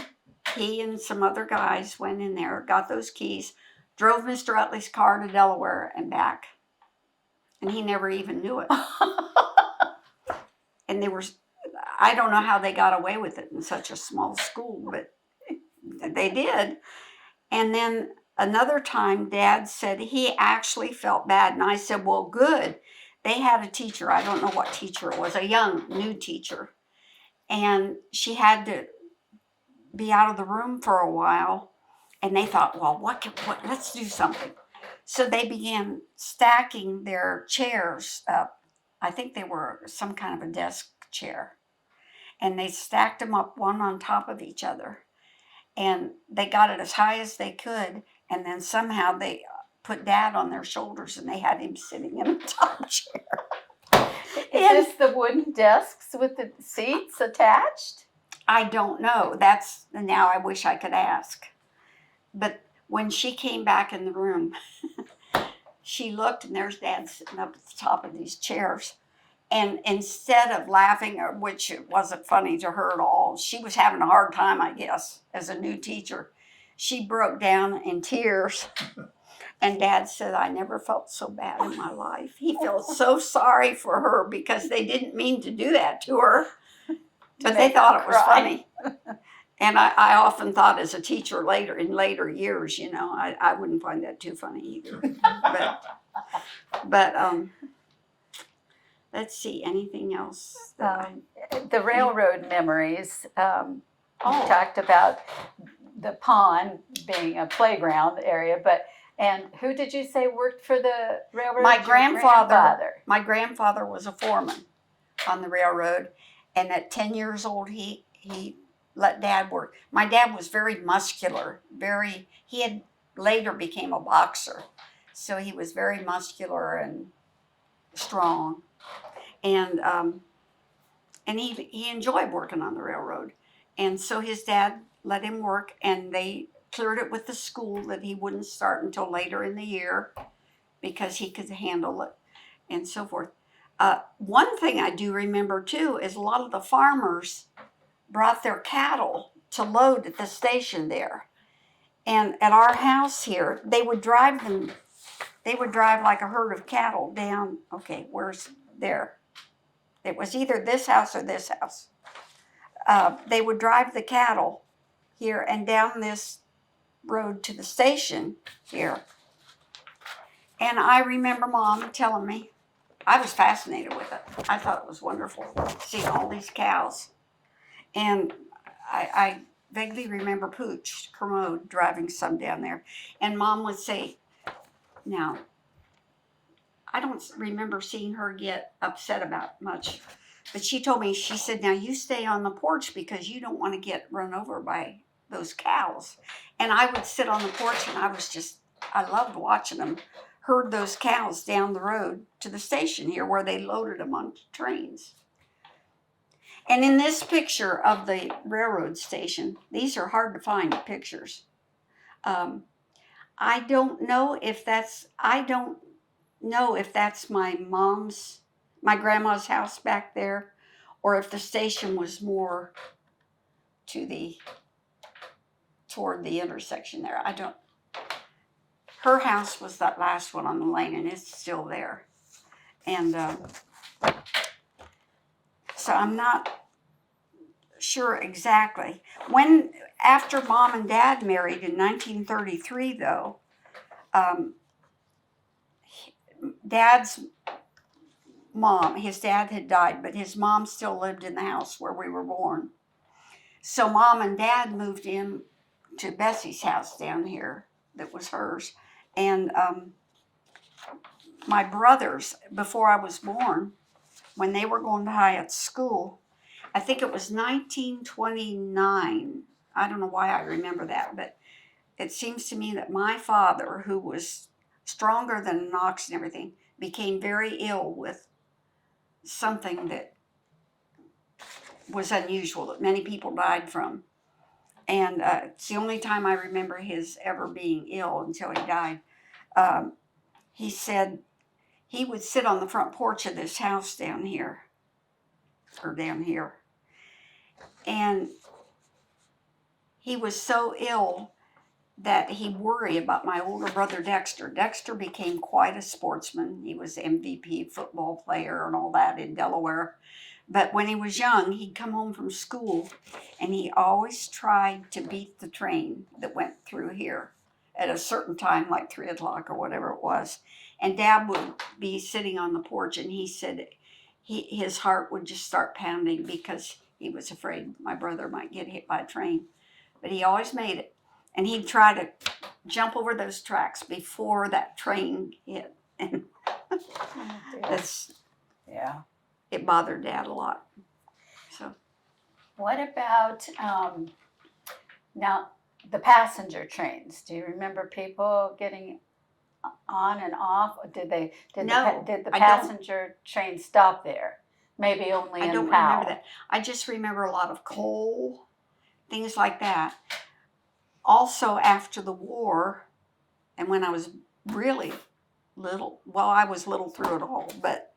he and some other guys went in there, got those keys, drove Mr. Utley's car to Delaware and back. And he never even knew it. And I don't know how they got away with it in such a small school, but they did. And then another time, Dad said he actually felt bad. And I said, well, good. They had a teacher. I don't know what teacher it was, a young, new teacher. And she had to be out of the room for a while. And they thought, well, let's do something. So they began stacking their chairs up. I think they were some kind of a desk chair. And they stacked them up one on top of each other. And they got it as high as they could. And then somehow they put Dad on their shoulders and they had him sitting in the top chair.
Is this the wooden desks with the seats attached?
I don't know. Now I wish I could ask. But when she came back in the room, she looked and there's Dad sitting up at the top of these chairs. And instead of laughing, which it wasn't funny to her at all, she was having a hard time, I guess, as a new teacher. She broke down in tears. And Dad said, I never felt so bad in my life. He felt so sorry for her because they didn't mean to do that to her. But they thought it was funny. And I often thought as a teacher in later years, I wouldn't find that too funny either. But let's see, anything else?
The railroad memories. You talked about the pond being a playground area, and who did you say worked for the railroad?
My grandfather. My grandfather was a foreman on the railroad, and at 10 years old, he let Dad work. My dad was very muscular. He had later became a boxer, so he was very muscular and strong, and he enjoyed working on the railroad, and so his dad let him work, and they cleared it with the school that he wouldn't start until later in the year because he could handle it and so forth. One thing I do remember too is a lot of the farmers brought their cattle to load at the station there. And at our house here, they would drive like a herd of cattle down. Okay, where's there? It was either this house or this house. They would drive the cattle here and down this road to the station here. And I remember Mom telling me, I was fascinated with it. I thought it was wonderful seeing all these cows. And I vaguely remember Pooch Kermode driving some down there. And Mom would say, now, I don't remember seeing her get upset about much, But she told me, she said, now you stay on the porch because you don't want to get run over by those cows. And I would sit on the porch and I loved watching them herd those cows down the road to the station here where they loaded them on trains. And in this picture of the railroad station, these are hard to find pictures. I don't know if that's my grandma's house back there, or if the station was more toward the intersection there. Her house was that last one on the lane, and it's still there. And so I'm not sure exactly. After Mom and Dad married in 1933, though, Dad's mom, his dad had died, but his mom still lived in the house where we were born. So Mom and Dad moved in to Bessie's house down here that was hers. And my brothers, before I was born, when they were going to Hyatts school, I think it was 1929. I don't know why I remember that, but it seems to me that my father, who was stronger than an ox and everything, became very ill with something that was unusual, that many people died from. And it's the only time I remember his ever being ill until he died. He said he would sit on the front porch of this house down here. And he was so ill that he worried about my older brother Dexter. Dexter became quite a sportsman. He was MVP football player and all that in Delaware. But when he was young, he'd come home from school and he always tried to beat the train that went through here at a certain time, like 3 o'clock or whatever it was. And Dad would be sitting on the porch, and he said his heart would just start pounding because he was afraid my brother might get hit by a train. But he always made it. And he'd try to jump over those tracks before that train hit. And it bothered Dad a lot. So,
what about now the passenger trains? Do you remember people getting on and off? Or did the passenger train stop there? Maybe only in Powell.
I don't remember that. I just remember a lot of coal, things like that. Also, after the war, and when I was really little, I was little through it all, but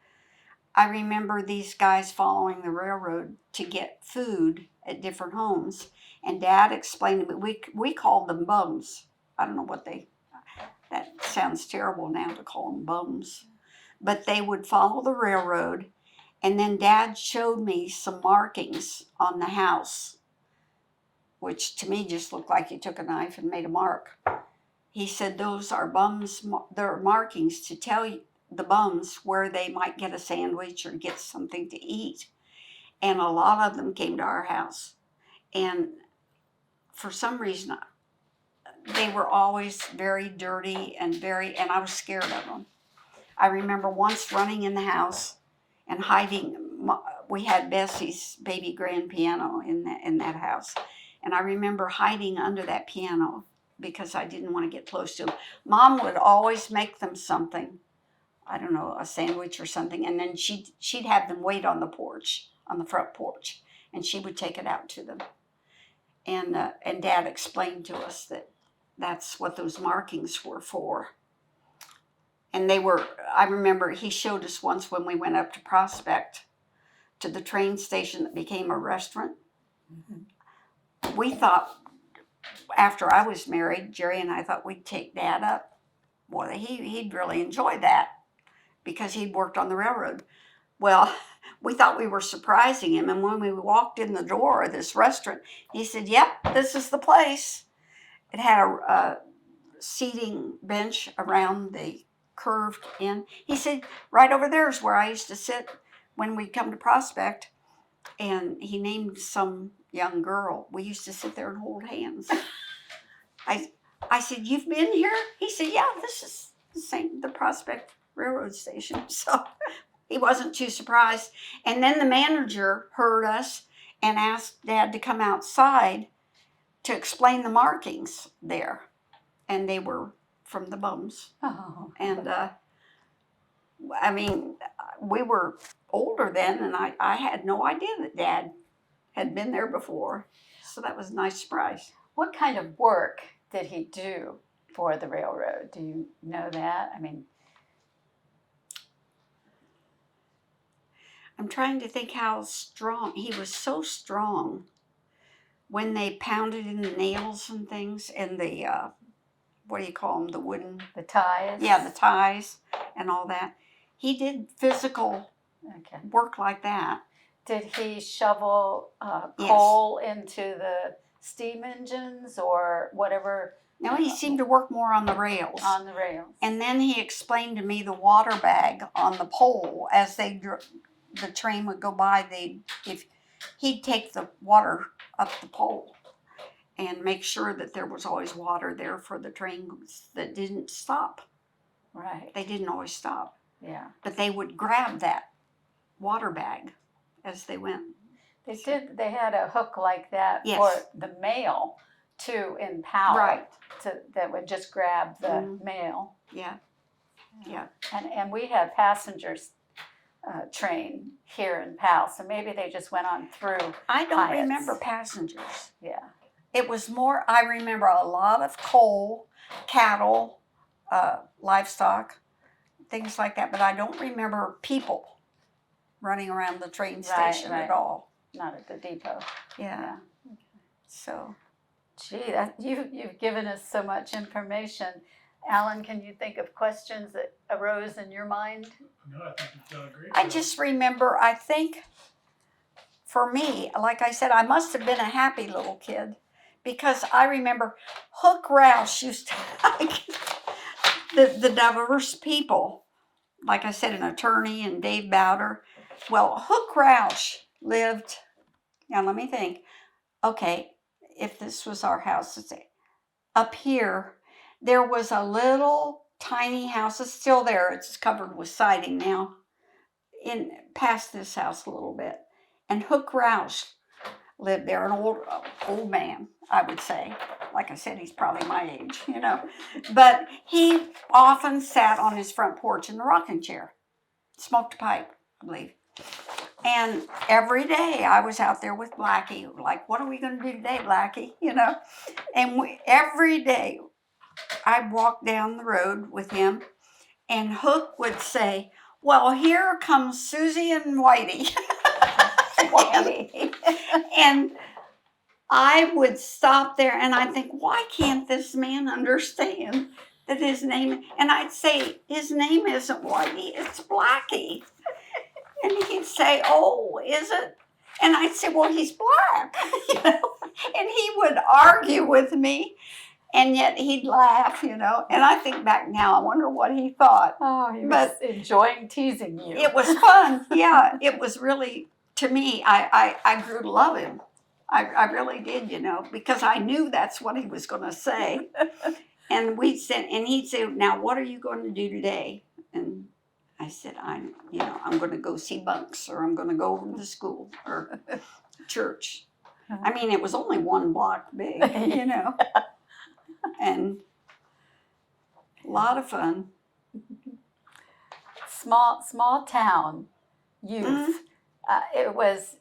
I remember these guys following the railroad to get food at different homes. And Dad explained to me, we called them bums. I don't know that sounds terrible now to call them bums. But they would follow the railroad, and then Dad showed me some markings on the house, which to me just looked like he took a knife and made a mark. He said those are bums, they're markings to tell the bums where they might get a sandwich or get something to eat. And a lot of them came to our house. And for some reason, they were always very dirty and I was scared of them. I remember once running in the house and hiding. We had Bessie's baby grand piano in that house. And I remember hiding under that piano because I didn't want to get close to them. Mom would always make them something. I don't know, a sandwich or something. And then she'd have them wait on the porch, on the front porch. And she would take it out to them. And Dad explained to us that that's what those markings were for. And I remember he showed us once when we went up to Prospect to the train station that became a restaurant. Mm-hmm. We thought, after I was married, Jerry and I thought we'd take Dad up. Well, he'd really enjoy that because he'd worked on the railroad. Well, we thought we were surprising him, and when we walked in the door of this restaurant, he said, "Yep, this is the place." It had a seating bench around the curved end. He said, "Right over there is where I used to sit when we'd come to Prospect." And he named some young girl. We used to sit there and hold hands. I said, "You've been here?" He said, "Yeah, this is the Prospect Railroad Station." So He wasn't too surprised. And then the manager heard us and asked Dad to come outside to explain the markings there. And they were from the bums.
Oh.
And I mean, we were older then, and I had no idea that Dad had been there before. So that was a nice surprise.
What kind of work did he do for the railroad? Do you know that? I mean,
I'm trying to think how strong. He was so strong when they pounded in the nails and things, and the, what do you call them, the wooden...
the ties?
Yeah, the ties and all that. He did physical
Okay.
work like that.
Did he shovel
Yes.
coal into the steam engines or whatever
No, he seemed to work more on the rails.
on the rails?
And then he explained to me the water bag on the pole as the train would go by. If he'd take the water up the pole and make sure that there was always water there for the trains that didn't stop.
Right.
They didn't always stop,
Yeah.
but they would grab that water bag as they went.
They did. They had a hook like that
Yes.
for the mail too in Powell.
Right.
That would just grab the
Mhm.
mail.
Yeah. Yeah.
And we had passengers train here in Powell, so maybe they just went on through.
I don't
Hyatts.
remember passengers.
Yeah.
It was more, I remember a lot of coal, cattle, livestock, things like that, but I don't remember people running around the train station
right.
at all.
Not at the depot.
Yeah. So,
Gee, you've given us so much information. Alan, can you think of questions that arose in your mind?
No, I think you've done a great
I
job.
just remember, I think for me, like I said, I must have been a happy little kid because I remember Hook Roush used to like the diverse people. Like I said, an attorney and Dave Bowder. Well, Hook Roush lived, now let me think. Okay, if this was our house, let's say, up here, there was a little tiny house. It's still there. It's covered with siding now. In past this house a little bit, and Hook Roush lived there. An old man, I would say. Like I said, he's probably my age, you know. But he often sat on his front porch in the rocking chair, smoked a pipe, I believe. And every day I was out there with Blackie, like, what are we going to do today, Blackie? You know. And every day I'd walk down the road with him, and Hook would say, well, here comes Susie and Whitey. And I would stop there and I'd think, why can't this man understand that his name, and I'd say, his name isn't Whitey, it's Blackie. And he'd say, oh, is it? And I'd say, well, he's black. You know? And he would argue with me. And yet he'd laugh, you know. And I think back now, I wonder what he thought.
Oh, he was enjoying teasing you.
It was fun. Yeah, it was really, to me, I grew to love him. I really did, you know, because I knew that's what he was going to say. And he'd say, now, what are you going to do today? And I said, I'm going to go see Bunks, or I'm going to go over to school or church. I mean, it was only one block big, you know. And a lot of fun.
Small town youth.
Mm-hmm.
It was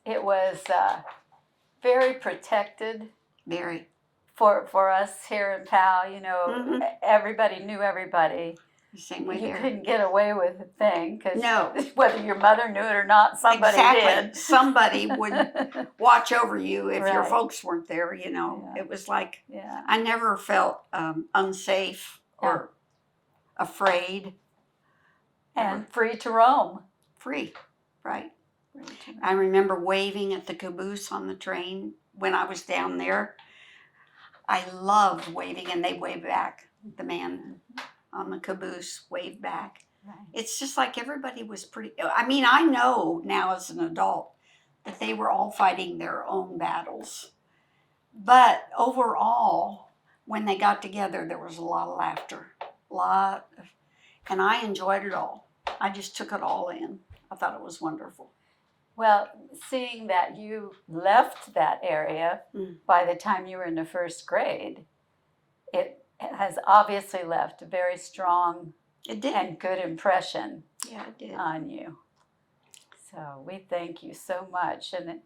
very protected.
Very.
For us here in Powell, you know,
Mm-hmm.
everybody knew everybody.
The same way
You
there.
couldn't get away with a thing because
No.
whether your mother knew it or not, somebody
Exactly.
did.
Somebody would watch over you if your
Right.
folks weren't there, you know.
Yeah.
It was like,
Yeah.
I never felt unsafe or afraid.
And free to roam.
Free, right?
Free to roam.
I remember waving at the caboose on the train when I was down there. I loved waving, and they waved back. The man on the caboose waved back.
Right.
It's just like everybody was pretty, I mean, I know now as an adult that they were all fighting their own battles. But overall, when they got together, there was a lot of laughter. And I enjoyed it all. I just took it all in. I thought it was wonderful.
Well, seeing that you left that area by the time you were in the first grade, it has obviously left a very strong and good impression on you. So we thank you so much, and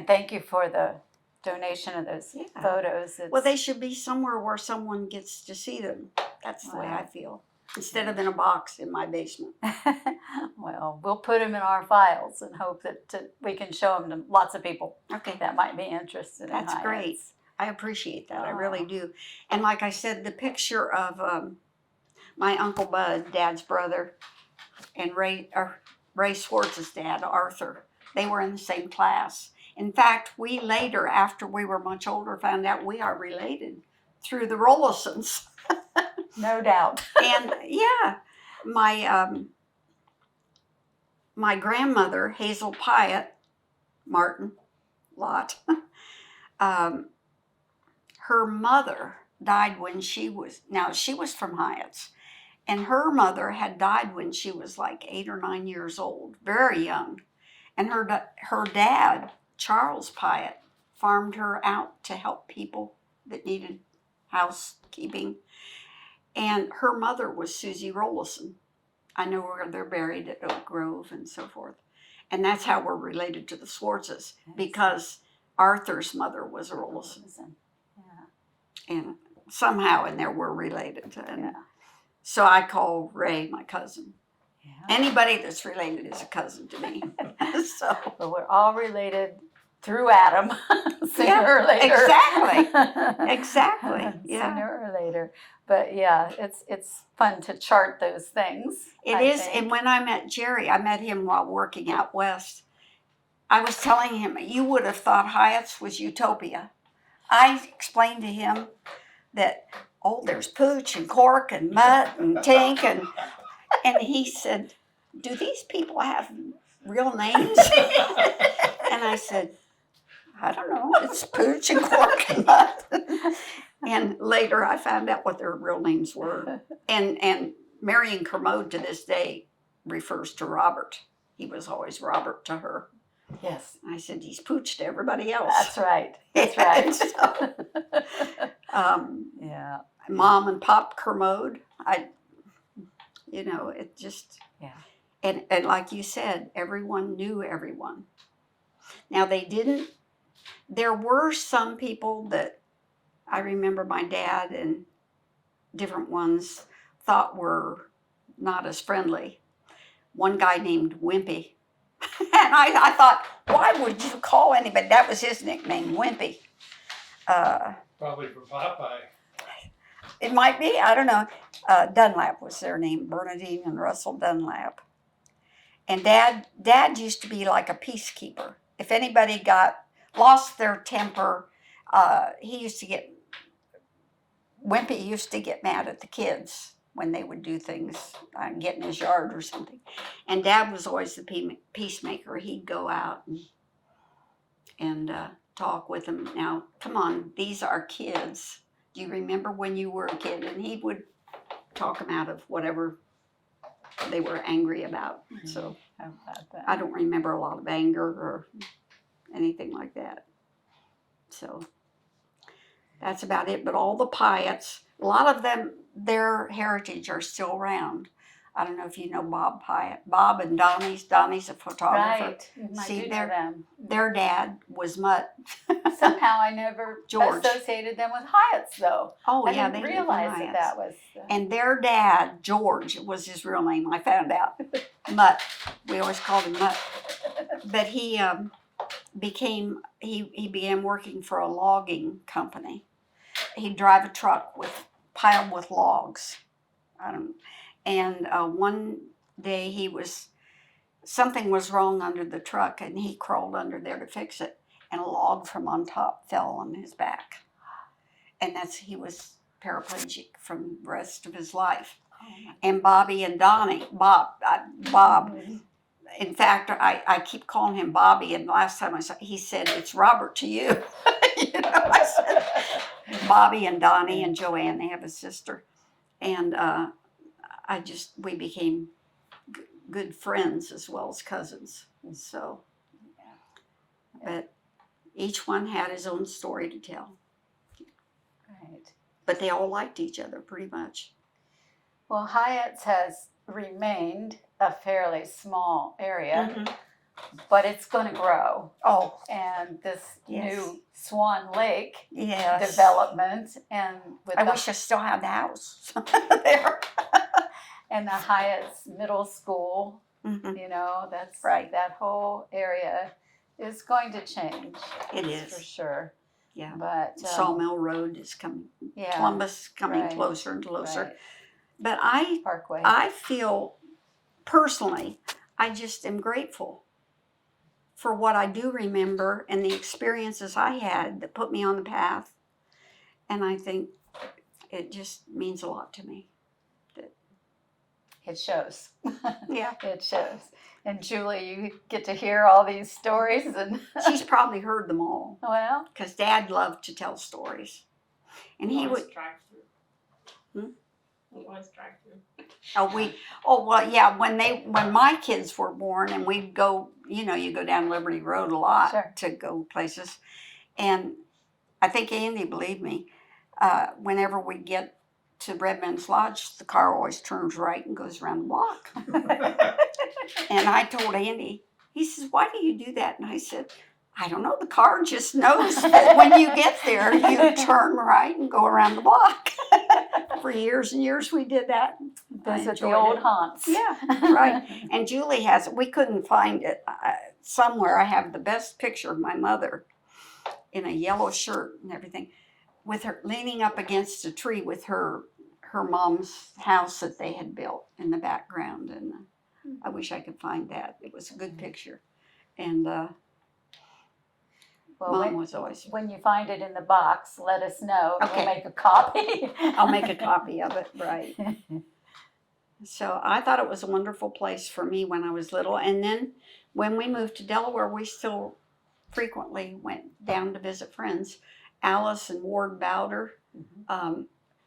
thank you for the donation of those photos.
Well, they should be somewhere where someone gets to see them. That's the way I feel. Instead of in a box in my basement.
Well, we'll put them in our files and hope that we can show them to lots of people that might be interested in Hyatts.
That's great. I appreciate that. I really do. And like I said, the picture of my Uncle Bud, Dad's brother, and Ray Swartz's dad, Arthur, they were in the same class. In fact, we later, after we were much older, found out we are related through the Rollisons.
No doubt.
And my grandmother, Hazel Hyatt, Martin Lott, her mother died when she was from Hyatts, and her mother had died when she was like 8 or 9 years old, very young. And her dad, Charles Hyatt, farmed her out to help people that needed housekeeping. And her mother was Susie Rollison. I know where they're buried at Oak Grove and so forth. And that's how we're related to the Swartzes, because Arthur's mother was a Rollison. And somehow in there we're related. And so I call Ray my cousin. Anybody that's related is a cousin to me. So
but we're all related through Adam, sooner or later.
Exactly.
Sooner or later. But it's fun to chart those things.
It is. And when I met Jerry, I met him while working out west. I was telling him, you would have thought Hyatts was utopia. I explained to him that, there's pooch and cork and mutt and tink. And he said, do these people have real names? And I said, I don't know. It's pooch and cork and mutt. And later I found out what their real names were. And Marion Kermode to this day refers to Robert. He was always Robert to her.
Yes.
I said, he's pooch to everybody else.
That's right. That's right.
So, Mom and Pop Kermode. It just, and like you said, everyone knew everyone. Now there were some people that I remember my dad and different ones thought were not as friendly. One guy named Wimpy. And I thought, why would you call anybody? That was his nickname, Wimpy.
Probably for Popeye.
It might be, I don't know. Dunlap was their name, Bernadine and Russell Dunlap. And Dad used to be like a peacekeeper. If anybody lost their temper, Wimpy used to get mad at the kids when they would do things, get in his yard or something. And Dad was always the peacemaker. He'd go out and talk with them. Now, come on, these are kids. Do you remember when you were a kid? And he would talk them out of whatever they were angry about. So I don't remember a lot of anger or anything like that. So that's about it. But all the Hyatts, a lot of them, their heritage are still around. I don't know if you know Bob Hyatt. Bob and Donnie's a photographer.
Right. I
See,
do know them.
Their dad was Mutt.
Somehow I never associated them with Hyatts, though.
Oh,
I didn't realize that was.
And their dad, George, was his real name. I found out. Mutt. We always called him Mutt. But he began working for a logging company. He'd drive a truck piled with logs. And one day something was wrong under the truck, and he crawled under there to fix it, and a log from on top fell on his back. And he was paraplegic from the rest of his life. And Bobby and Donnie, Bob, in fact, I keep calling him Bobby, and last time he said, it's Robert to you. I said, Bobby and Donnie and Joanne, they have a sister. And we became good friends as well as cousins. So, but each one had his own story to tell.
Right.
But they all liked each other pretty much.
Well, Hyatts has remained a fairly small area, but it's going to grow.
Oh,
And this
yes.
new Swan Lake
yes.
development, and with
I wish I still had the house there.
and the Hyatts Middle School,
Mhm.
you know, that's
Right.
that whole area is going to change.
It
for
is.
sure.
Yeah.
But
Sawmill Road is coming.
yeah,
Columbus coming
right,
closer and closer.
right.
But
Parkway.
I feel personally, I just am grateful for what I do remember and the experiences I had that put me on the path. And I think it just means a lot to me.
It shows.
Yeah.
It shows. And Julie, you get to hear all these stories, and
She's probably heard them all
well,
because Dad loved to tell stories. And he would.
drive through. We always drive through.
Well, yeah. When my kids were born, and we'd go, you go down Liberty Road a lot
Sure.
to go places, and I think Andy believed me. Whenever we get to Redman's Lodge, the car always turns right and goes around the block. And I told Andy, he says, "Why do you do that?" And I said, "I don't know. The car just knows that when you get there, you turn right and go around the block." For years and years, we did that.
visit the old haunts.
Yeah, right. And Julie has it. We couldn't find it somewhere. I have the best picture of my mother in a yellow shirt and everything, with her leaning up against a tree with her mom's house that they had built in the background. And I wish I could find that. It was a good picture. And
Well,
Mom was always.
when you find it in the box, let us know.
Okay.
We'll make a copy.
I'll make a copy of it. Right. So I thought it was a wonderful place for me when I was little. And then when we moved to Delaware, we still frequently went down to visit friends. Alice and Ward Bowder.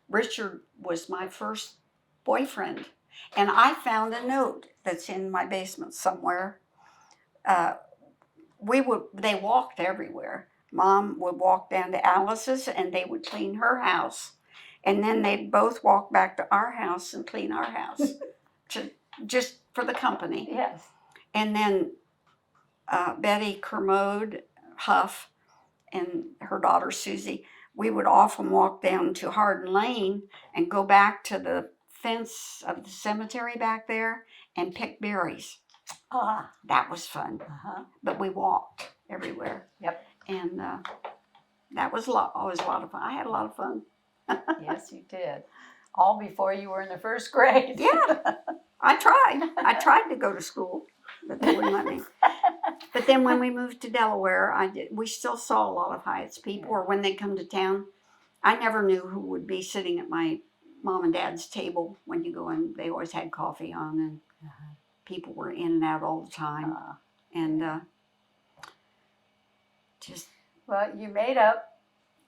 Richard was my first boyfriend. And I found a note that's in my basement somewhere. They walked everywhere. Mom would walk down to Alice's and they would clean her house. And then they'd both walk back to our house and clean our house just for the company.
Yes.
And then Betty Kermode Huff and her daughter Susie, we would often walk down to Hardin Lane and go back to the fence of the cemetery back there and pick berries. That was fun. But we walked everywhere.
Yep.
And that was always a lot of fun. I had a lot of fun.
Yes, you did. All before you were in the first grade.
Yeah, I tried to go to school, but they wouldn't let me. But then when we moved to Delaware, we still saw a lot of Hyatts people, or when they come to town. I never knew who would be sitting at my mom and dad's table when you go in. They always had coffee on, and people were in and out all the time. And just...
Well, you made up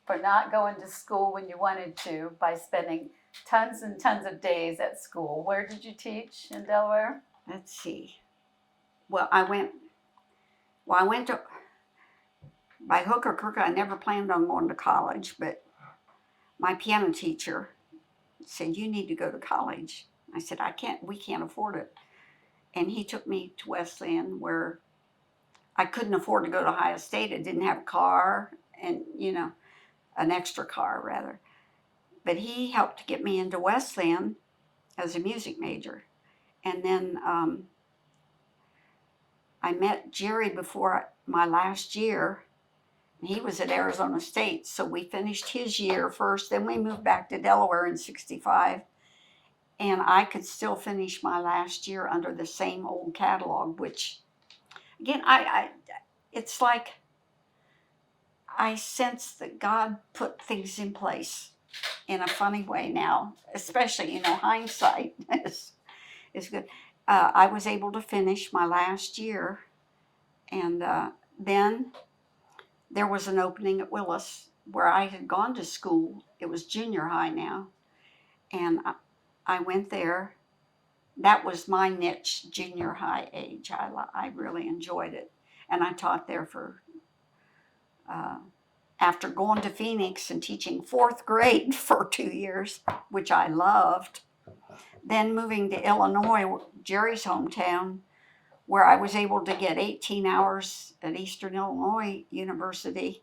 for not going to school when you wanted to by spending tons and tons of days at school. Where did you teach in Delaware?
Let's see. Well, I went to, by hook or crook, I never planned on going to college, but my piano teacher said, "You need to go to college." I said, we can't afford it. And he took me to Wesleyan, where I couldn't afford to go to Ohio State. I didn't have a car, and, an extra car rather. But he helped to get me into Wesleyan as a music major. And then I met Jerry before my last year. He was at Arizona State, so we finished his year first. Then we moved back to Delaware in '65. And I could still finish my last year under the same old catalog, which, again, it's like I sense that God put things in place in a funny way now, especially, hindsight is good. I was able to finish my last year, and then there was an opening at Willis where I had gone to school. It was junior high now, and I went there that was my niche, junior high age. I really enjoyed it. And I taught there for, after going to Phoenix and teaching 4th grade for 2 years, which I loved, then moving to Illinois, Jerry's hometown, where I was able to get 18 hours at Eastern Illinois University.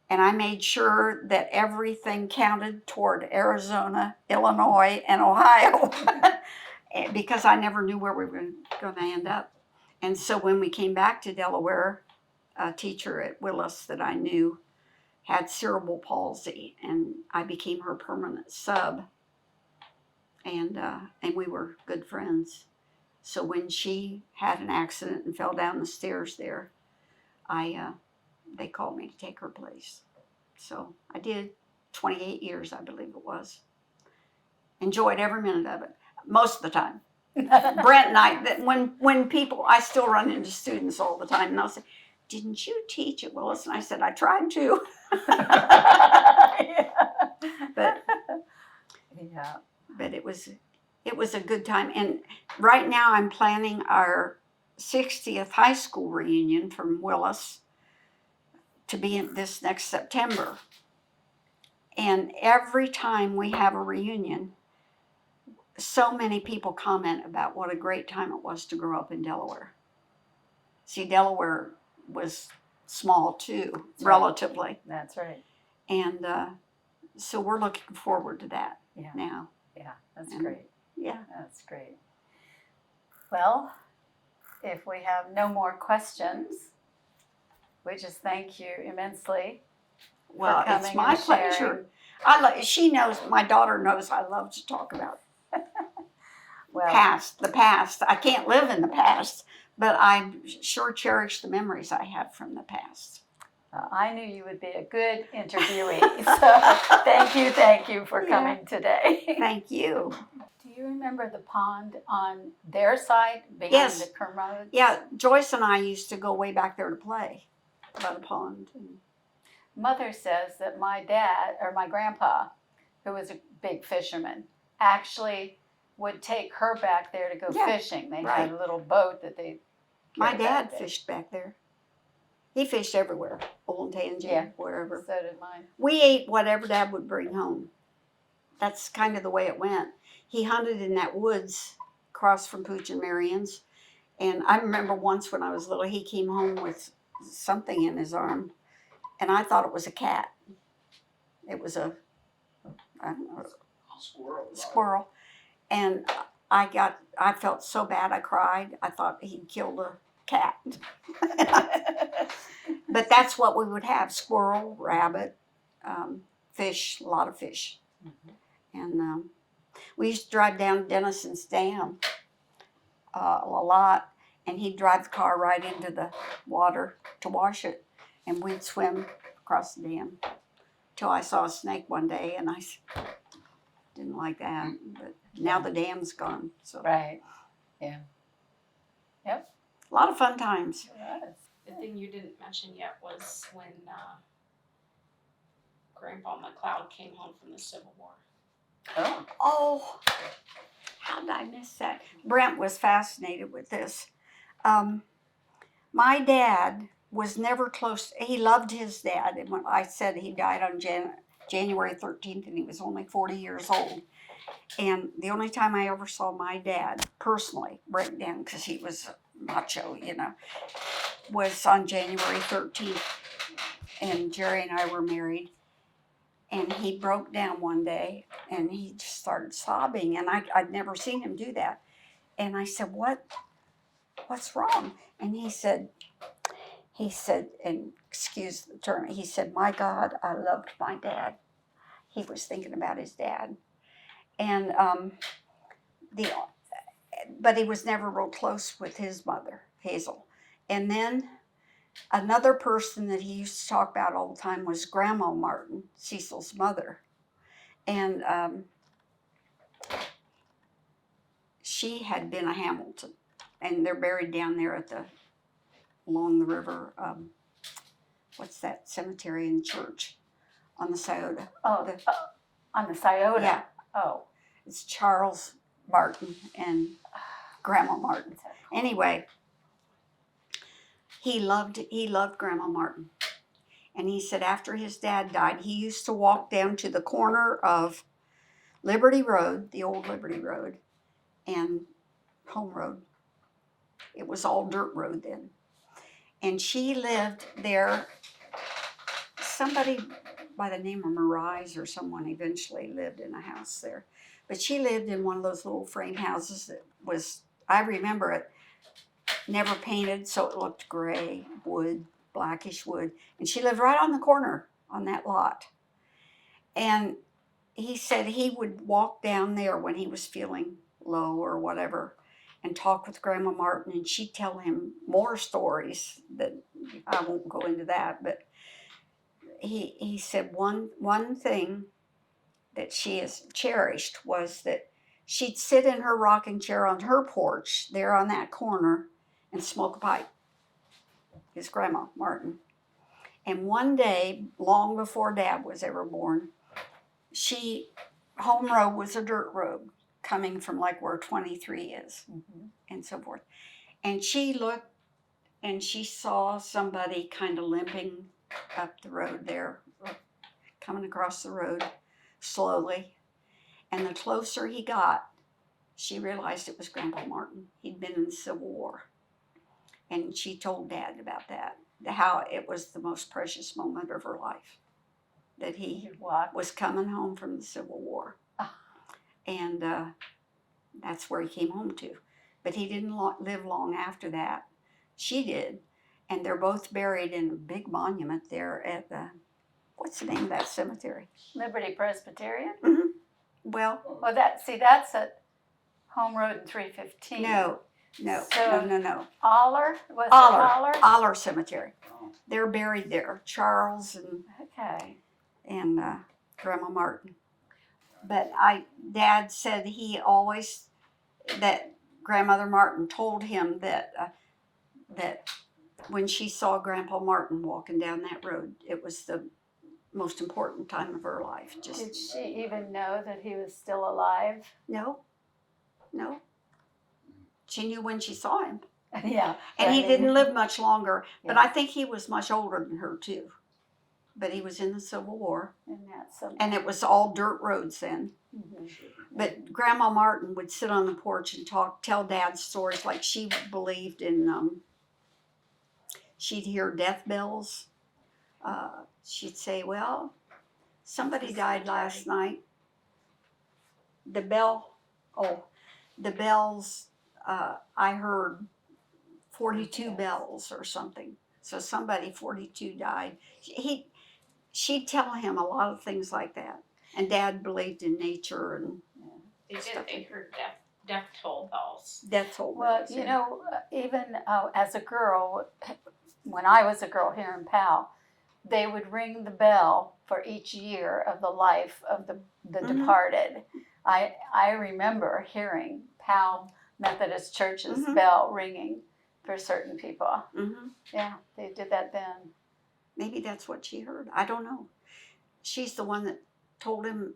And I made sure that everything counted toward Arizona, Illinois, and Ohio because I never knew where we were going to end up. And so when we came back to Delaware, a teacher at Willis that I knew had cerebral palsy, and I became her permanent sub. And we were good friends. So when she had an accident and fell down the stairs there, they called me to take her place. So I did 28 years, I believe it was. Enjoyed every minute of it, most of the time. Brent and I, when people, I still run into students all the time, and they'll say, "Didn't you teach at Willis?" And I said, "I tried to." But
Yeah.
But it was a good time. And right now I'm planning our 60th high school reunion from Willis to be in this next September. And every time we have a reunion, so many people comment about what a great time it was to grow up in Delaware. See, Delaware was small too,
That's right.
relatively.
That's right.
And so we're looking forward to that
Yeah.
now.
Yeah, that's
And-
great.
Yeah.
That's great. Well, if we have no more questions, we just thank you immensely.
Well,
coming
it's my
and sharing.
pleasure. She knows, my daughter knows I love to talk about
Well,
the past. I can't live in the past, but I sure cherish the memories I have from the past.
I knew you would be a good interviewee, so thank you for
Yeah.
coming today.
Thank you.
Do you remember the pond on their side behind
Yes.
the Kermodes?
Yeah, Joyce and I used to go way back there to play by the pond.
Mother says that my dad, or my grandpa, who was a big fisherman, actually would take her back there to go
Yeah,
fishing. They had
right.
a little boat that they
My
carried back
dad
there.
fished back there. He fished everywhere, Old Tangent,
Yeah.
wherever.
So did mine.
We ate whatever Dad would bring home. That's kind of the way it went. He hunted in that woods across from Pooch and Marion's. And I remember once when I was little, he came home with something in his arm. And I thought it was a cat. It was a squirrel. And I felt so bad, I cried. I thought he'd killed a cat. But that's what we would have: squirrel, rabbit, fish, a lot of fish. And we used to drive down Dennison's Dam a lot, and he'd drive the car right into the water to wash it, and we'd swim across the dam till I saw a snake one day, and I didn't like that. But now the dam's gone, so
Right. Yeah. Yep.
a lot of fun times.
Yes.
The thing you didn't mention yet was when Grandpa McLeod came home from the Civil War.
Oh.
Oh, how did I miss that? Brent was fascinated with this. My dad was never close. He loved his dad. And when I said he died on January 13th, and he was only 40 years old. And the only time I ever saw my dad personally break down, because he was macho, was on January 13th. And Jerry and I were married. And he broke down one day, and he just started sobbing. And I'd never seen him do that. And I said, what's wrong? And he said, and excuse the term, he said, "My God, I loved my dad." He was thinking about his dad. And but he was never real close with his mother, Hazel. And then another person that he used to talk about all the time was Grandma Martin, Cecil's mother. And she had been a Hamilton, and they're buried down there along the river. What's that cemetery and church on the Scioto?
Oh, on the Scioto.
Yeah.
Oh.
It's Charles Martin and Grandma Martin. Anyway, he loved Grandma Martin. And he said after his dad died, he used to walk down to the corner of Liberty Road, the old Liberty Road, and Home Road. It was all dirt road then. And she lived there. Somebody by the name of Marise or someone eventually lived in a house there. But she lived in one of those little frame houses that was, I remember it, never painted, so it looked gray, wood, blackish wood. And she lived right on the corner on that lot. And he said he would walk down there when he was feeling low or whatever and talk with Grandma Martin, and she'd tell him more stories that I won't go into that, but he said one thing that she has cherished was that she'd sit in her rocking chair on her porch there on that corner and smoke a pipe. His Grandma Martin. And one day, long before Dad was ever born, Home Road was a dirt road coming from like where 23 is, and so forth. And she looked and she saw somebody kind of limping up the road there, coming across the road slowly. And the closer he got, she realized it was Grandpa Martin. He'd been in the Civil War. And she told Dad about that, how it was the most precious moment of her life, that he was coming home from the Civil War. And that's where he came home to. But he didn't live long after that. She did. And they're both buried in a big monument there at what's the name of that cemetery?
Liberty Presbyterian?
Mm-hmm. Well,
that's at Home Road and 315.
No.
Aller? Was it Aller?
Aller Cemetery. They're buried there. Charles and Grandma Martin. But Dad said that Grandmother Martin told him that when she saw Grandpa Martin walking down that road, it was the most important time of her life.
Did she even know that he was still alive?
No. She knew when she saw him.
Yeah.
And he didn't live much longer, but I think he was much older than her too. But he was in the Civil War. And it was all dirt roads then. Mm-hmm. But Grandma Martin would sit on the porch and tell Dad stories, like she believed in, she'd hear death bells. She'd say, well, somebody died last night. The bells, I heard 42 bells or something. So somebody 42 died. She'd tell him a lot of things like that. And Dad believed in nature and
They heard death toll bells.
Death toll
Well,
bells.
you know, even as a girl, when I was a girl here in Powell, they would ring the bell for each year of the life of the departed. I remember hearing Powell Methodist Church's bell ringing for certain people. Mm-hmm. Yeah, they did that then.
Maybe that's what she heard. I don't know. She's the one that told him,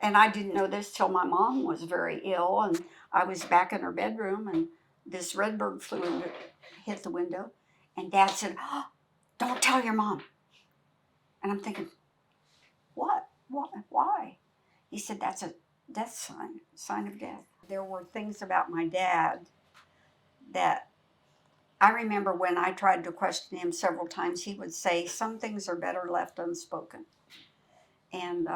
and I didn't know this till my mom was very ill, and I was back in her bedroom, and this redbird flew and hit the window, and Dad said, oh, don't tell your mom. And I'm thinking, what? Why? He said, that's a death sign of death. There were things about my dad that I remember when I tried to question him several times, he would say, some things are better left unspoken. And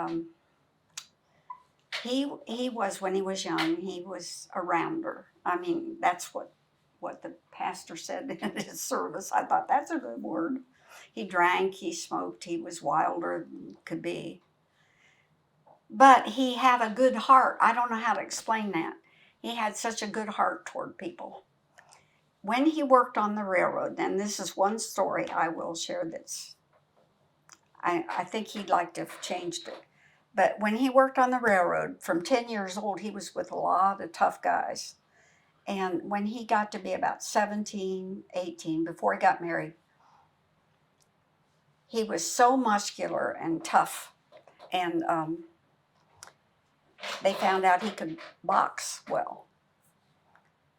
he was, when he was young, he was a rounder. I mean, that's what the pastor said in his service. I thought, that's a good word. He drank, he smoked, he was wilder than could be. But he had a good heart. I don't know how to explain that. He had such a good heart toward people. When he worked on the railroad, and this is one story I will share that's, I think he'd like to have changed it. But when he worked on the railroad, from 10 years old, he was with a lot of tough guys. And when he got to be about 17, 18, before he got married, he was so muscular and tough. And they found out he could box well.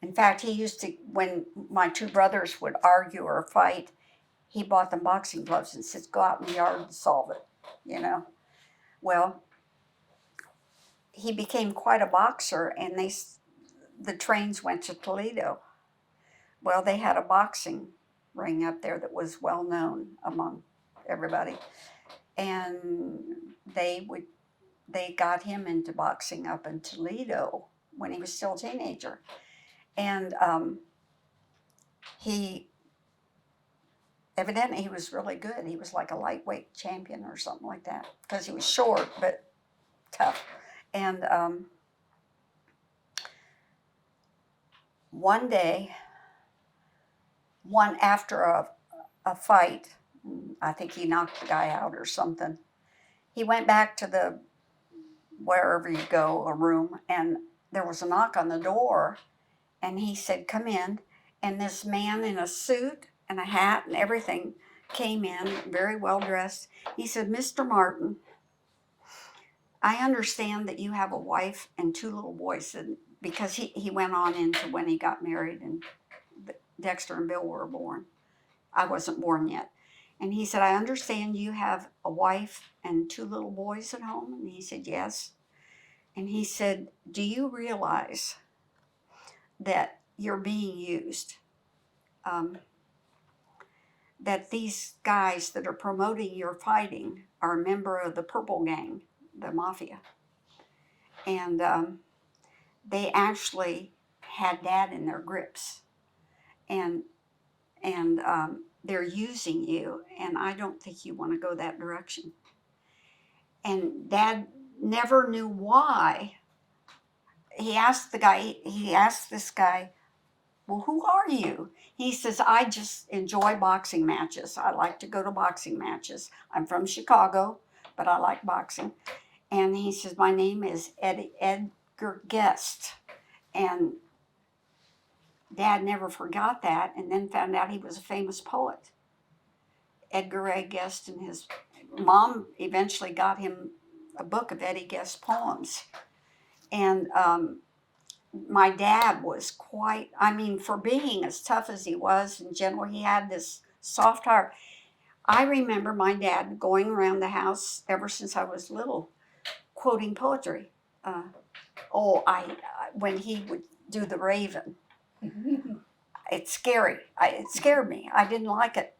In fact, he used to, when my two brothers would argue or fight, he bought them boxing gloves and said, go out in the yard and solve it, you know. Well, he became quite a boxer, and the trains went to Toledo. Well, they had a boxing ring up there that was well known among everybody. And they got him into boxing up in Toledo when he was still a teenager. And evidently he was really good. He was like a lightweight champion or something like that, because he was short but tough. And one day, after a fight, I think he knocked the guy out or something, he went back to the, wherever you go, a room, and there was a knock on the door, and he said, come in. And this man in a suit and a hat and everything came in, very well dressed. He said, Mr. Martin, I understand that you have a wife and two little boys. And because he went on into when he got married, and Dexter and Bill were born. I wasn't born yet. And he said, I understand you have a wife and two little boys at home? And he said, yes. And he said, do you realize that you're being used? That these guys that are promoting your fighting are a member of the Purple Gang, the mafia. And they actually had Dad in their grips. And they're using you, and I don't think you want to go that direction. And Dad never knew why. He asked this guy, well, who are you? He says, I just enjoy boxing matches. I like to go to boxing matches. I'm from Chicago, but I like boxing. And he says, my name is Edgar Guest. And Dad never forgot that, and then found out he was a famous poet. Edgar A. Guest, and his mom eventually got him a book of Eddie Guest's poems. And my dad was quite, for being as tough as he was in general, he had this soft heart. I remember my dad going around the house ever since I was little, quoting poetry. When he would do the Raven. It's scary. It scared me. I didn't like it.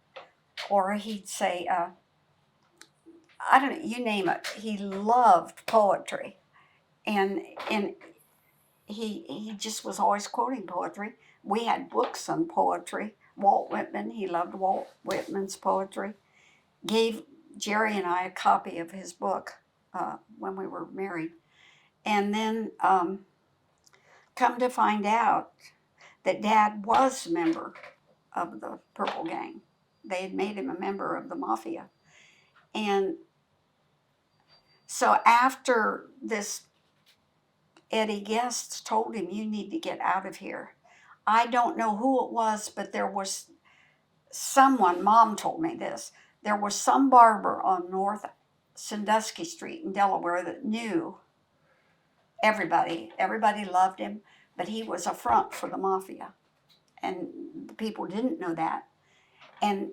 Or he'd say, I don't know, you name it. He loved poetry. And he just was always quoting poetry. We had books on poetry. Walt Whitman, he loved Walt Whitman's poetry. Gave Jerry and I a copy of his book when we were married. And then come to find out that Dad was a member of the Purple Gang. They had made him a member of the mafia. And so after this, Eddie Guest told him, you need to get out of here. I don't know who it was, but there was someone, Mom told me this, there was some barber on North Sandusky Street in Delaware that knew everybody. Everybody loved him, but he was a front for the mafia. And the people didn't know that. And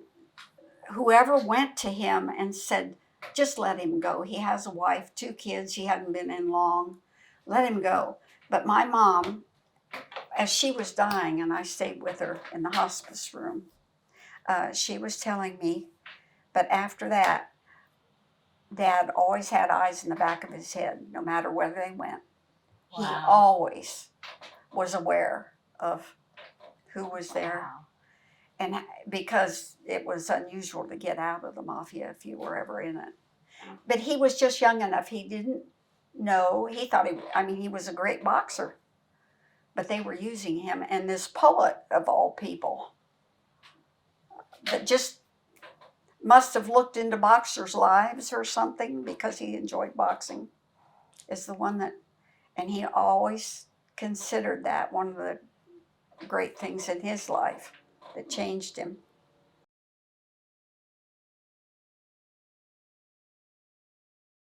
whoever went to him and said, just let him go. He has a wife, 2 kids. He hadn't been in long. Let him go. But my mom, as she was dying, and I stayed with her in the hospice room, she was telling me, but after that, Dad always had eyes in the back of his head, no matter where they went. Wow. He always was aware of who was there. Wow. And because it was unusual to get out of the mafia if you were ever in it. But he was just young enough. He didn't know. He thought he was a great boxer. But they were using him. And this poet, of all people, that just must have looked into boxers' lives or something because he enjoyed boxing, is the one that, and he always considered that one of the great things in his life that changed him.